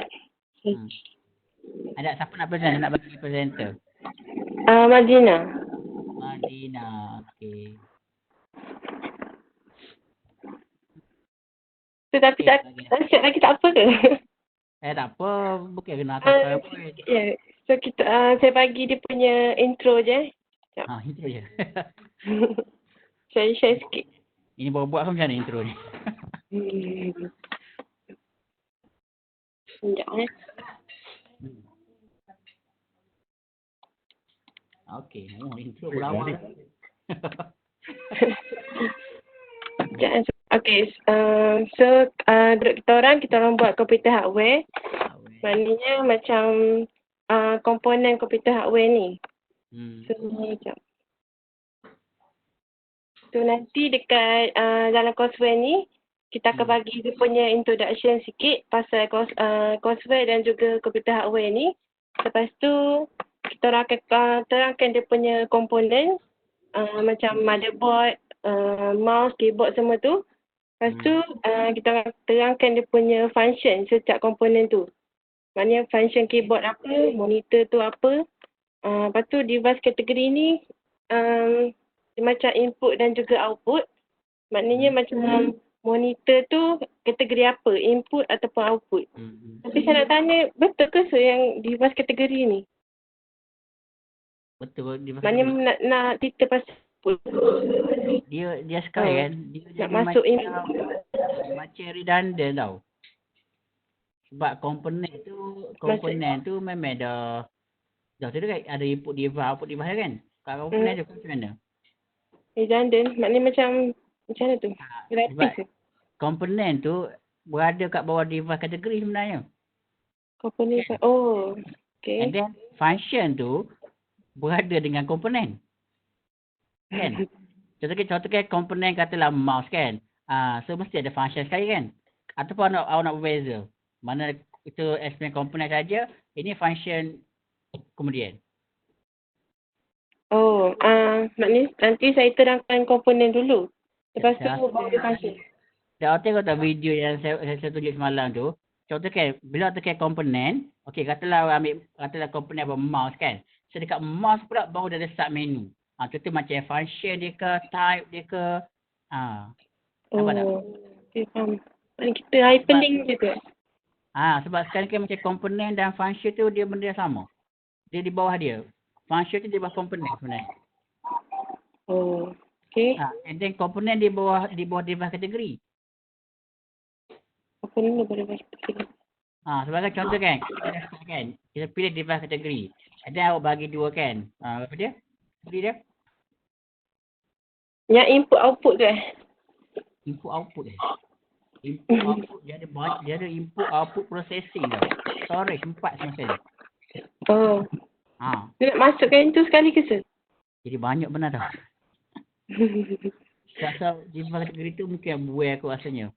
Ada siapa nak present? Nak bagi presenter? Madina. Madina. Okey. Tapi tak siap lagi tak apa ke? Tak apa. Bukan kena atas apa. Ya. So saya bagi dia punya intro je. Intro je. Saya share sikit. Ini baru buat macam mana intro ni? Sekejap Okey. Intro berlama. Okay. So kita orang buat komputer hardware. Maknanya macam komponen komputer hardware ni. So nanti dekat dalam courseware ni kita akan bagi dia punya introduction sikit pasal courseware dan juga komputer hardware ni. Lepas tu kita orang akan terangkan dia punya komponen macam motherboard, mouse, keyboard semua tu. Lepas tu kita orang terangkan dia punya function setiap komponen tu. Maknanya function keyboard apa, monitor tu apa. Lepas tu device kategori ni macam input dan juga output. Maknanya macam monitor tu kategori apa, input ataupun output. Tapi saya nak tanya, betul ke yang device kategori ni? Betul. Maknanya nak cerita pasal dia sekali kan, dia nak jadi masuk macam redundant tau. Sebab komponen tu memang dah tu kan ada input device, output device kan. Kalau komponen tu macam mana? Redundant, maknanya macam mana tu? Sebab komponen tu berada kat bawah device kategori sebenarnya. Komponen, okay. And then function tu berada dengan komponen. Kan? Contohnya komponen katalah mouse kan. So mesti ada function sekali kan. Ataupun awak nak berbeza. Mana itu explain komponen saja, ini function kemudian. Maknanya nanti saya terangkan komponen dulu. Lepas tu baru function. Awak tengok tak video yang saya tunjuk semalam tu. Contohnya bila tekan komponen, okey katalah komponen apa mouse kan. So dekat mouse pula baru ada start menu. Contoh macam function dia ke, type dia ke. Nampak tak? Okay, faham. Kita hyperlink je tu. Sebab sekarang kan macam komponen dan function tu dia benda yang sama. Dia di bawah dia. Function tu di bawah komponen sebenarnya. Okay. And then komponen di bawah device kategori. Komponen di bawah device kategori. Sebagai contoh kan, kita pilih device kategori. And then awak bagi dua kan. Apa dia? Beri dia. Yang input output tu Input output Input output dia ada input output processing tau. Storage 4 semasa ni. Dia nak masukkan itu sekali ke sir? Jadi banyak benar tau. Rasa device kategori tu mungkin buat aku rasanya.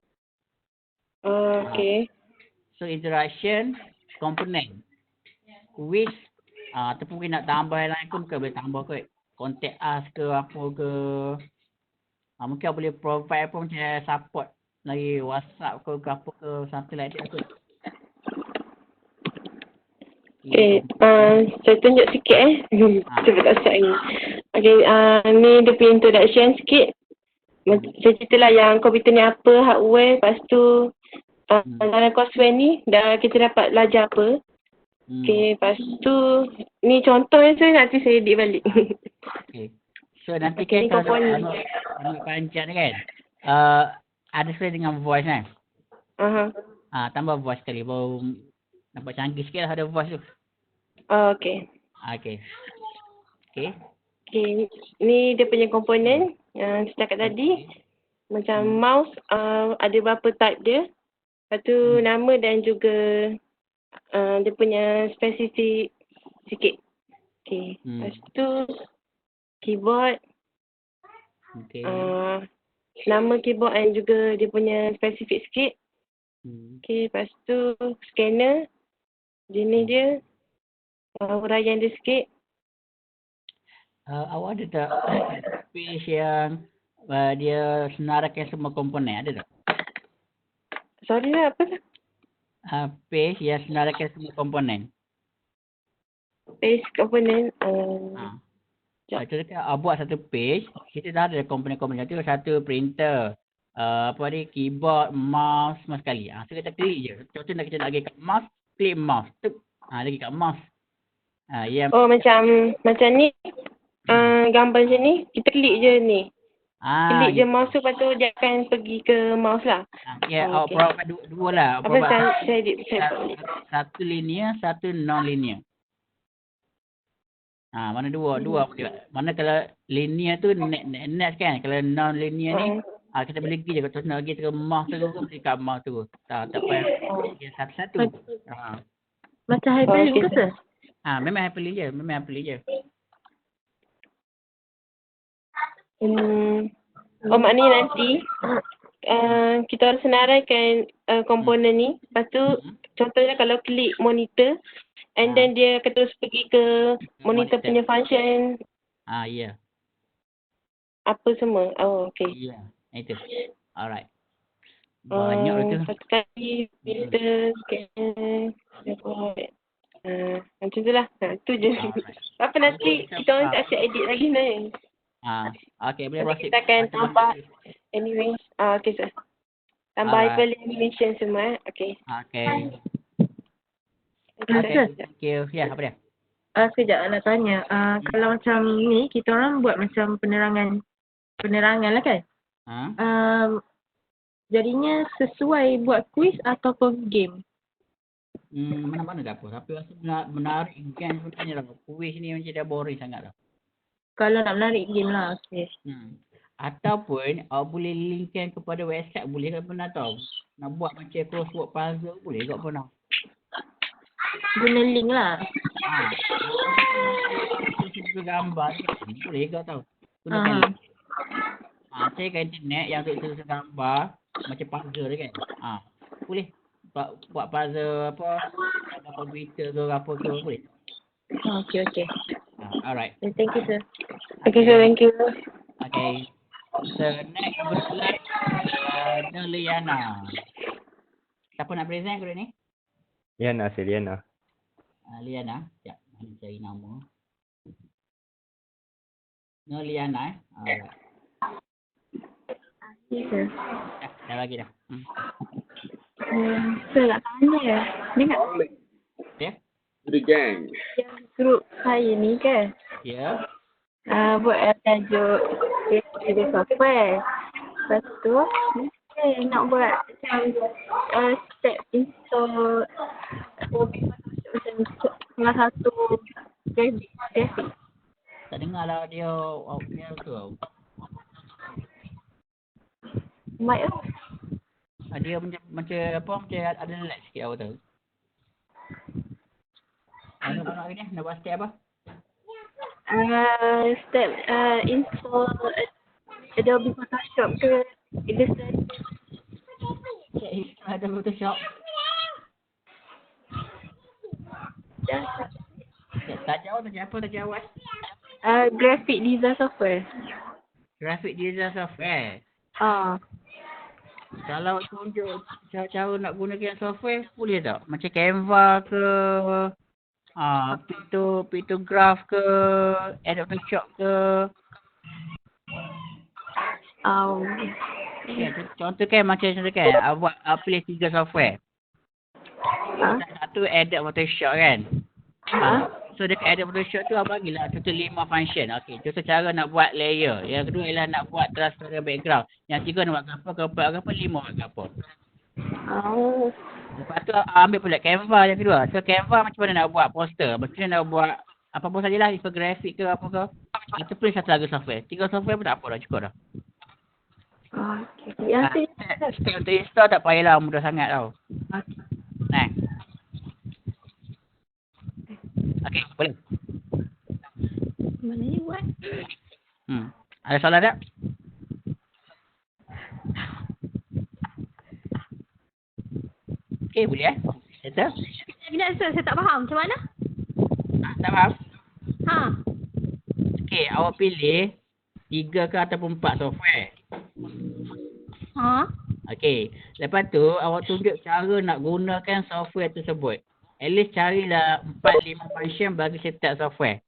Okay. So interaction komponen. With ataupun mungkin nak tambah yang lain pun mungkin boleh tambah kot. Contact us ke apa ke. Mungkin boleh provide apa macam support lagi WhatsApp ke apa ke something like that kot. Okay, saya tunjuk sikit Cuba tak siap ni. Okay, ni dia punya introduction sikit. Saya ceritalah yang komputer ni apa, hardware, lepas tu dalam courseware ni kita dapat belajar apa. Okay, lepas tu ni contohnya nanti saya edit balik. Okay. So nanti kita ambil panjang kan. Ada sekali dengan voice kan. Tambah voice sekali baru nampak canggih sikit lah ada voice tu. Okay. Ni dia punya komponen yang setakat tadi. Macam mouse ada berapa type dia. Lepas tu nama dan juga dia punya spesifik sikit. Okay. Lepas tu keyboard. Nama keyboard dan juga dia punya spesifik sikit. Okay. Lepas tu scanner. Jenis dia. Huraian dia sikit. Awak ada tak page yang dia senaraikan semua komponen, ada tak? Sorry lah, apa tu? Page yang senaraikan semua komponen. Page komponen. Contohnya buat satu page, kita dah ada komponen-komponen tu, satu printer, keyboard, mouse, semua sekali. So kita klik je. Contohnya kita nak pergi kat mouse, klik mouse. Tup. Lagi kat mouse. Oh macam ni. Gambar macam ni, kita klik je ni. Klik je mouse tu, lepas tu dia akan pergi ke mouse lah. Provide dua lah. Satu linear, satu non-linear. Mana dua dia. Mana kalau linear tu net kan. Kalau non-linear ni kita boleh pergi je. Kalau nak pergi ke mouse tu, pergi kat mouse tu. Tak payah satu-satu. Macam hyperlink ke tu? Memang hyperlink je. Maknanya nanti kita harus senaraikan komponen ni. Lepas tu contohnya kalau klik monitor and then dia akan terus pergi ke monitor punya function. Ya. Apa semua. Okay. Ya. Itu. Alright. Banyak itu. Satu kali monitor macam tu lah. Tu je. Apa nanti kita orang tak siap edit lagi ni. Okay, boleh proceed. Kita akan tambah anyway. Okay, sir. Tambah hyperlink animation semua. Okay. Okay. Thank you. Ya, apa dia? Sekejap nak tanya. Kalau macam ni, kita orang buat macam penerangan lah kan? Jadinya sesuai buat quiz ataupun game? Mana-mana dah apa. Tapi rasa menarik kan sebenarnya lah. Quiz ni macam dah boring sangat lah. Kalau nak menarik game lah, okay. Ataupun boleh linkkan kepada website, boleh kan pernah tahu. Nak buat macam crossword puzzle, boleh tak pernah. Guna link lah. Gambar, boleh ke tahu. Gunakan link. Saya kat internet yang untuk gambar, macam puzzle kan. Boleh. Buat puzzle apa, komputer ke apa ke, boleh. Okay. Alright. Thank you, sir. Okay, sir. Thank you. Okay. So, next slide, Liana. Siapa nak present ke ni? Liana. Liana. Sekejap. Nak cari nama. Liana Alright. Sir. Dah bagi dah. Sir nak tanya. Dengar? Ya? The gang. Yang grup saya ni kan? Ya. Buat tajuk creative software. Lepas tu, nak buat macam step install macam salah satu grafik. Tak dengar lah dia tu. Mic Dia macam apa, macam ada lag sikit awak tahu. Nak buat step apa? Step install Adobe Photoshop ke Illustrator. Ada Photoshop. Tak jawab apa tak jawab. Graphic design software. Graphic design software. Kalau tunjuk cara nak gunakan software, boleh tak? Macam Canva ke, Pictograph ke, Adobe Photoshop ke. Contoh kan awak pilih 3 software. Satu Adobe Photoshop kan. So dekat Adobe Photoshop tu abang bagilah contoh 5 function. Okey, contoh cara nak buat layer. Yang kedua ialah nak buat transparent background. Yang tiga nak buat apa, keempat apa, 5 buat apa. Lepas tu ambil pula Canva yang kedua. So Canva macam mana nak buat poster, macam mana nak buat apa-apa sajalah, infografik ke apa ke. Itu pun satu lagi software. 3 software pun tak apa dah, cukup dah. Untuk install tak payahlah mudah sangat tau. Okey, boleh. Mana ni buat? Ada soalan tak? Okey, boleh Settle? Sekejap, saya tak faham. Macam mana? Tak faham? Okey, awak pilih 3 ke ataupun 4 software. Okey. Lepas tu awak tunjuk cara nak gunakan software tersebut. At least carilah 4-5 function bagi setiap software.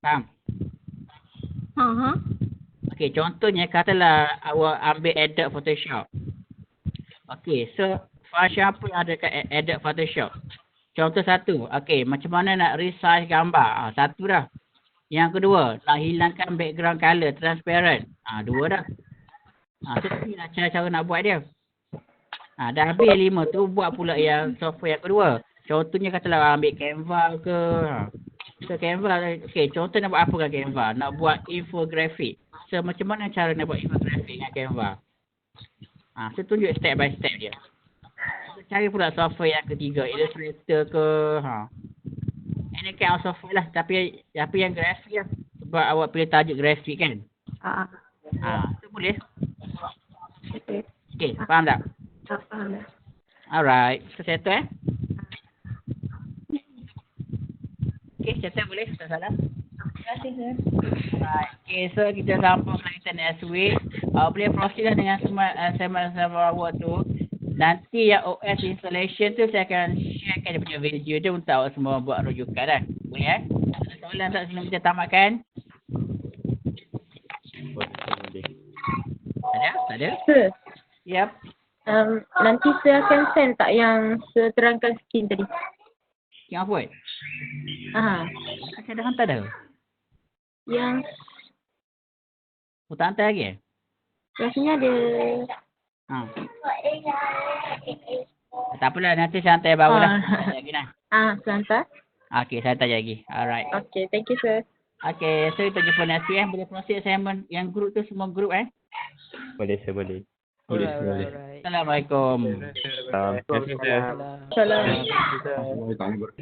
Faham? Okey, contohnya katalah awak ambil edit Photoshop. Okey, so function apa yang ada kat edit Photoshop? Contoh satu. Okey, macam mana nak resize gambar? Satu dah. Yang kedua, nak hilangkan background color transparent. Dua dah. So ni lah cara-cara nak buat dia. Dah habis 5 tu, buat pula yang software yang kedua. Contohnya katalah ambil Canva ke. So Canva, okay, contoh nak buat apa dengan Canva? Nak buat infographic. So macam mana cara nak buat infographic dengan Canva? So tunjuk step by step dia. So, cari pula software yang ketiga, Illustrator ke. Any kind of software lah, tapi yang grafik lah. Sebab awak pilih tajuk grafik kan? Tu boleh. Okay, faham tak? Faham dah. Alright, so settle Okay, settle boleh? Tak salah. Terima kasih, sir. Alright, okay, so kita sambung lagi next week. Boleh proceed lah dengan sama-sama awak tu. Nanti yang OS installation tu saya akan sharekan dia punya video tu untuk awak semua buat rujukan lah. Boleh Ada soalan tak sebelum kita tamatkan? Tak ada? Sir, Yep. nanti saya akan send tak yang saya terangkan skin tadi? Yang apa? Saya dah hantar dah. Yang Tak hantar lagi rasanya ada. Tak apalah, nanti saya hantar yang baru lah. Lagi lah. Santai. Okay, saya hantar lagi. Alright. Okay, thank you, sir. Okay, so kita jumpa next week. Boleh proceed assignment yang group tu, semua group Boleh, saya boleh. Alright. Assalamualaikum. Salam. Salam.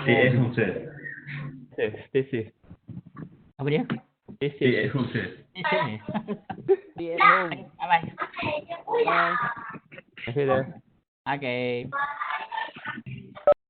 Stay at home, sir. Stay safe. Apa dia? Stay Stay safe. at home, sir. Be at home. Bye-bye. Bye. Terima kasih dah. Okay.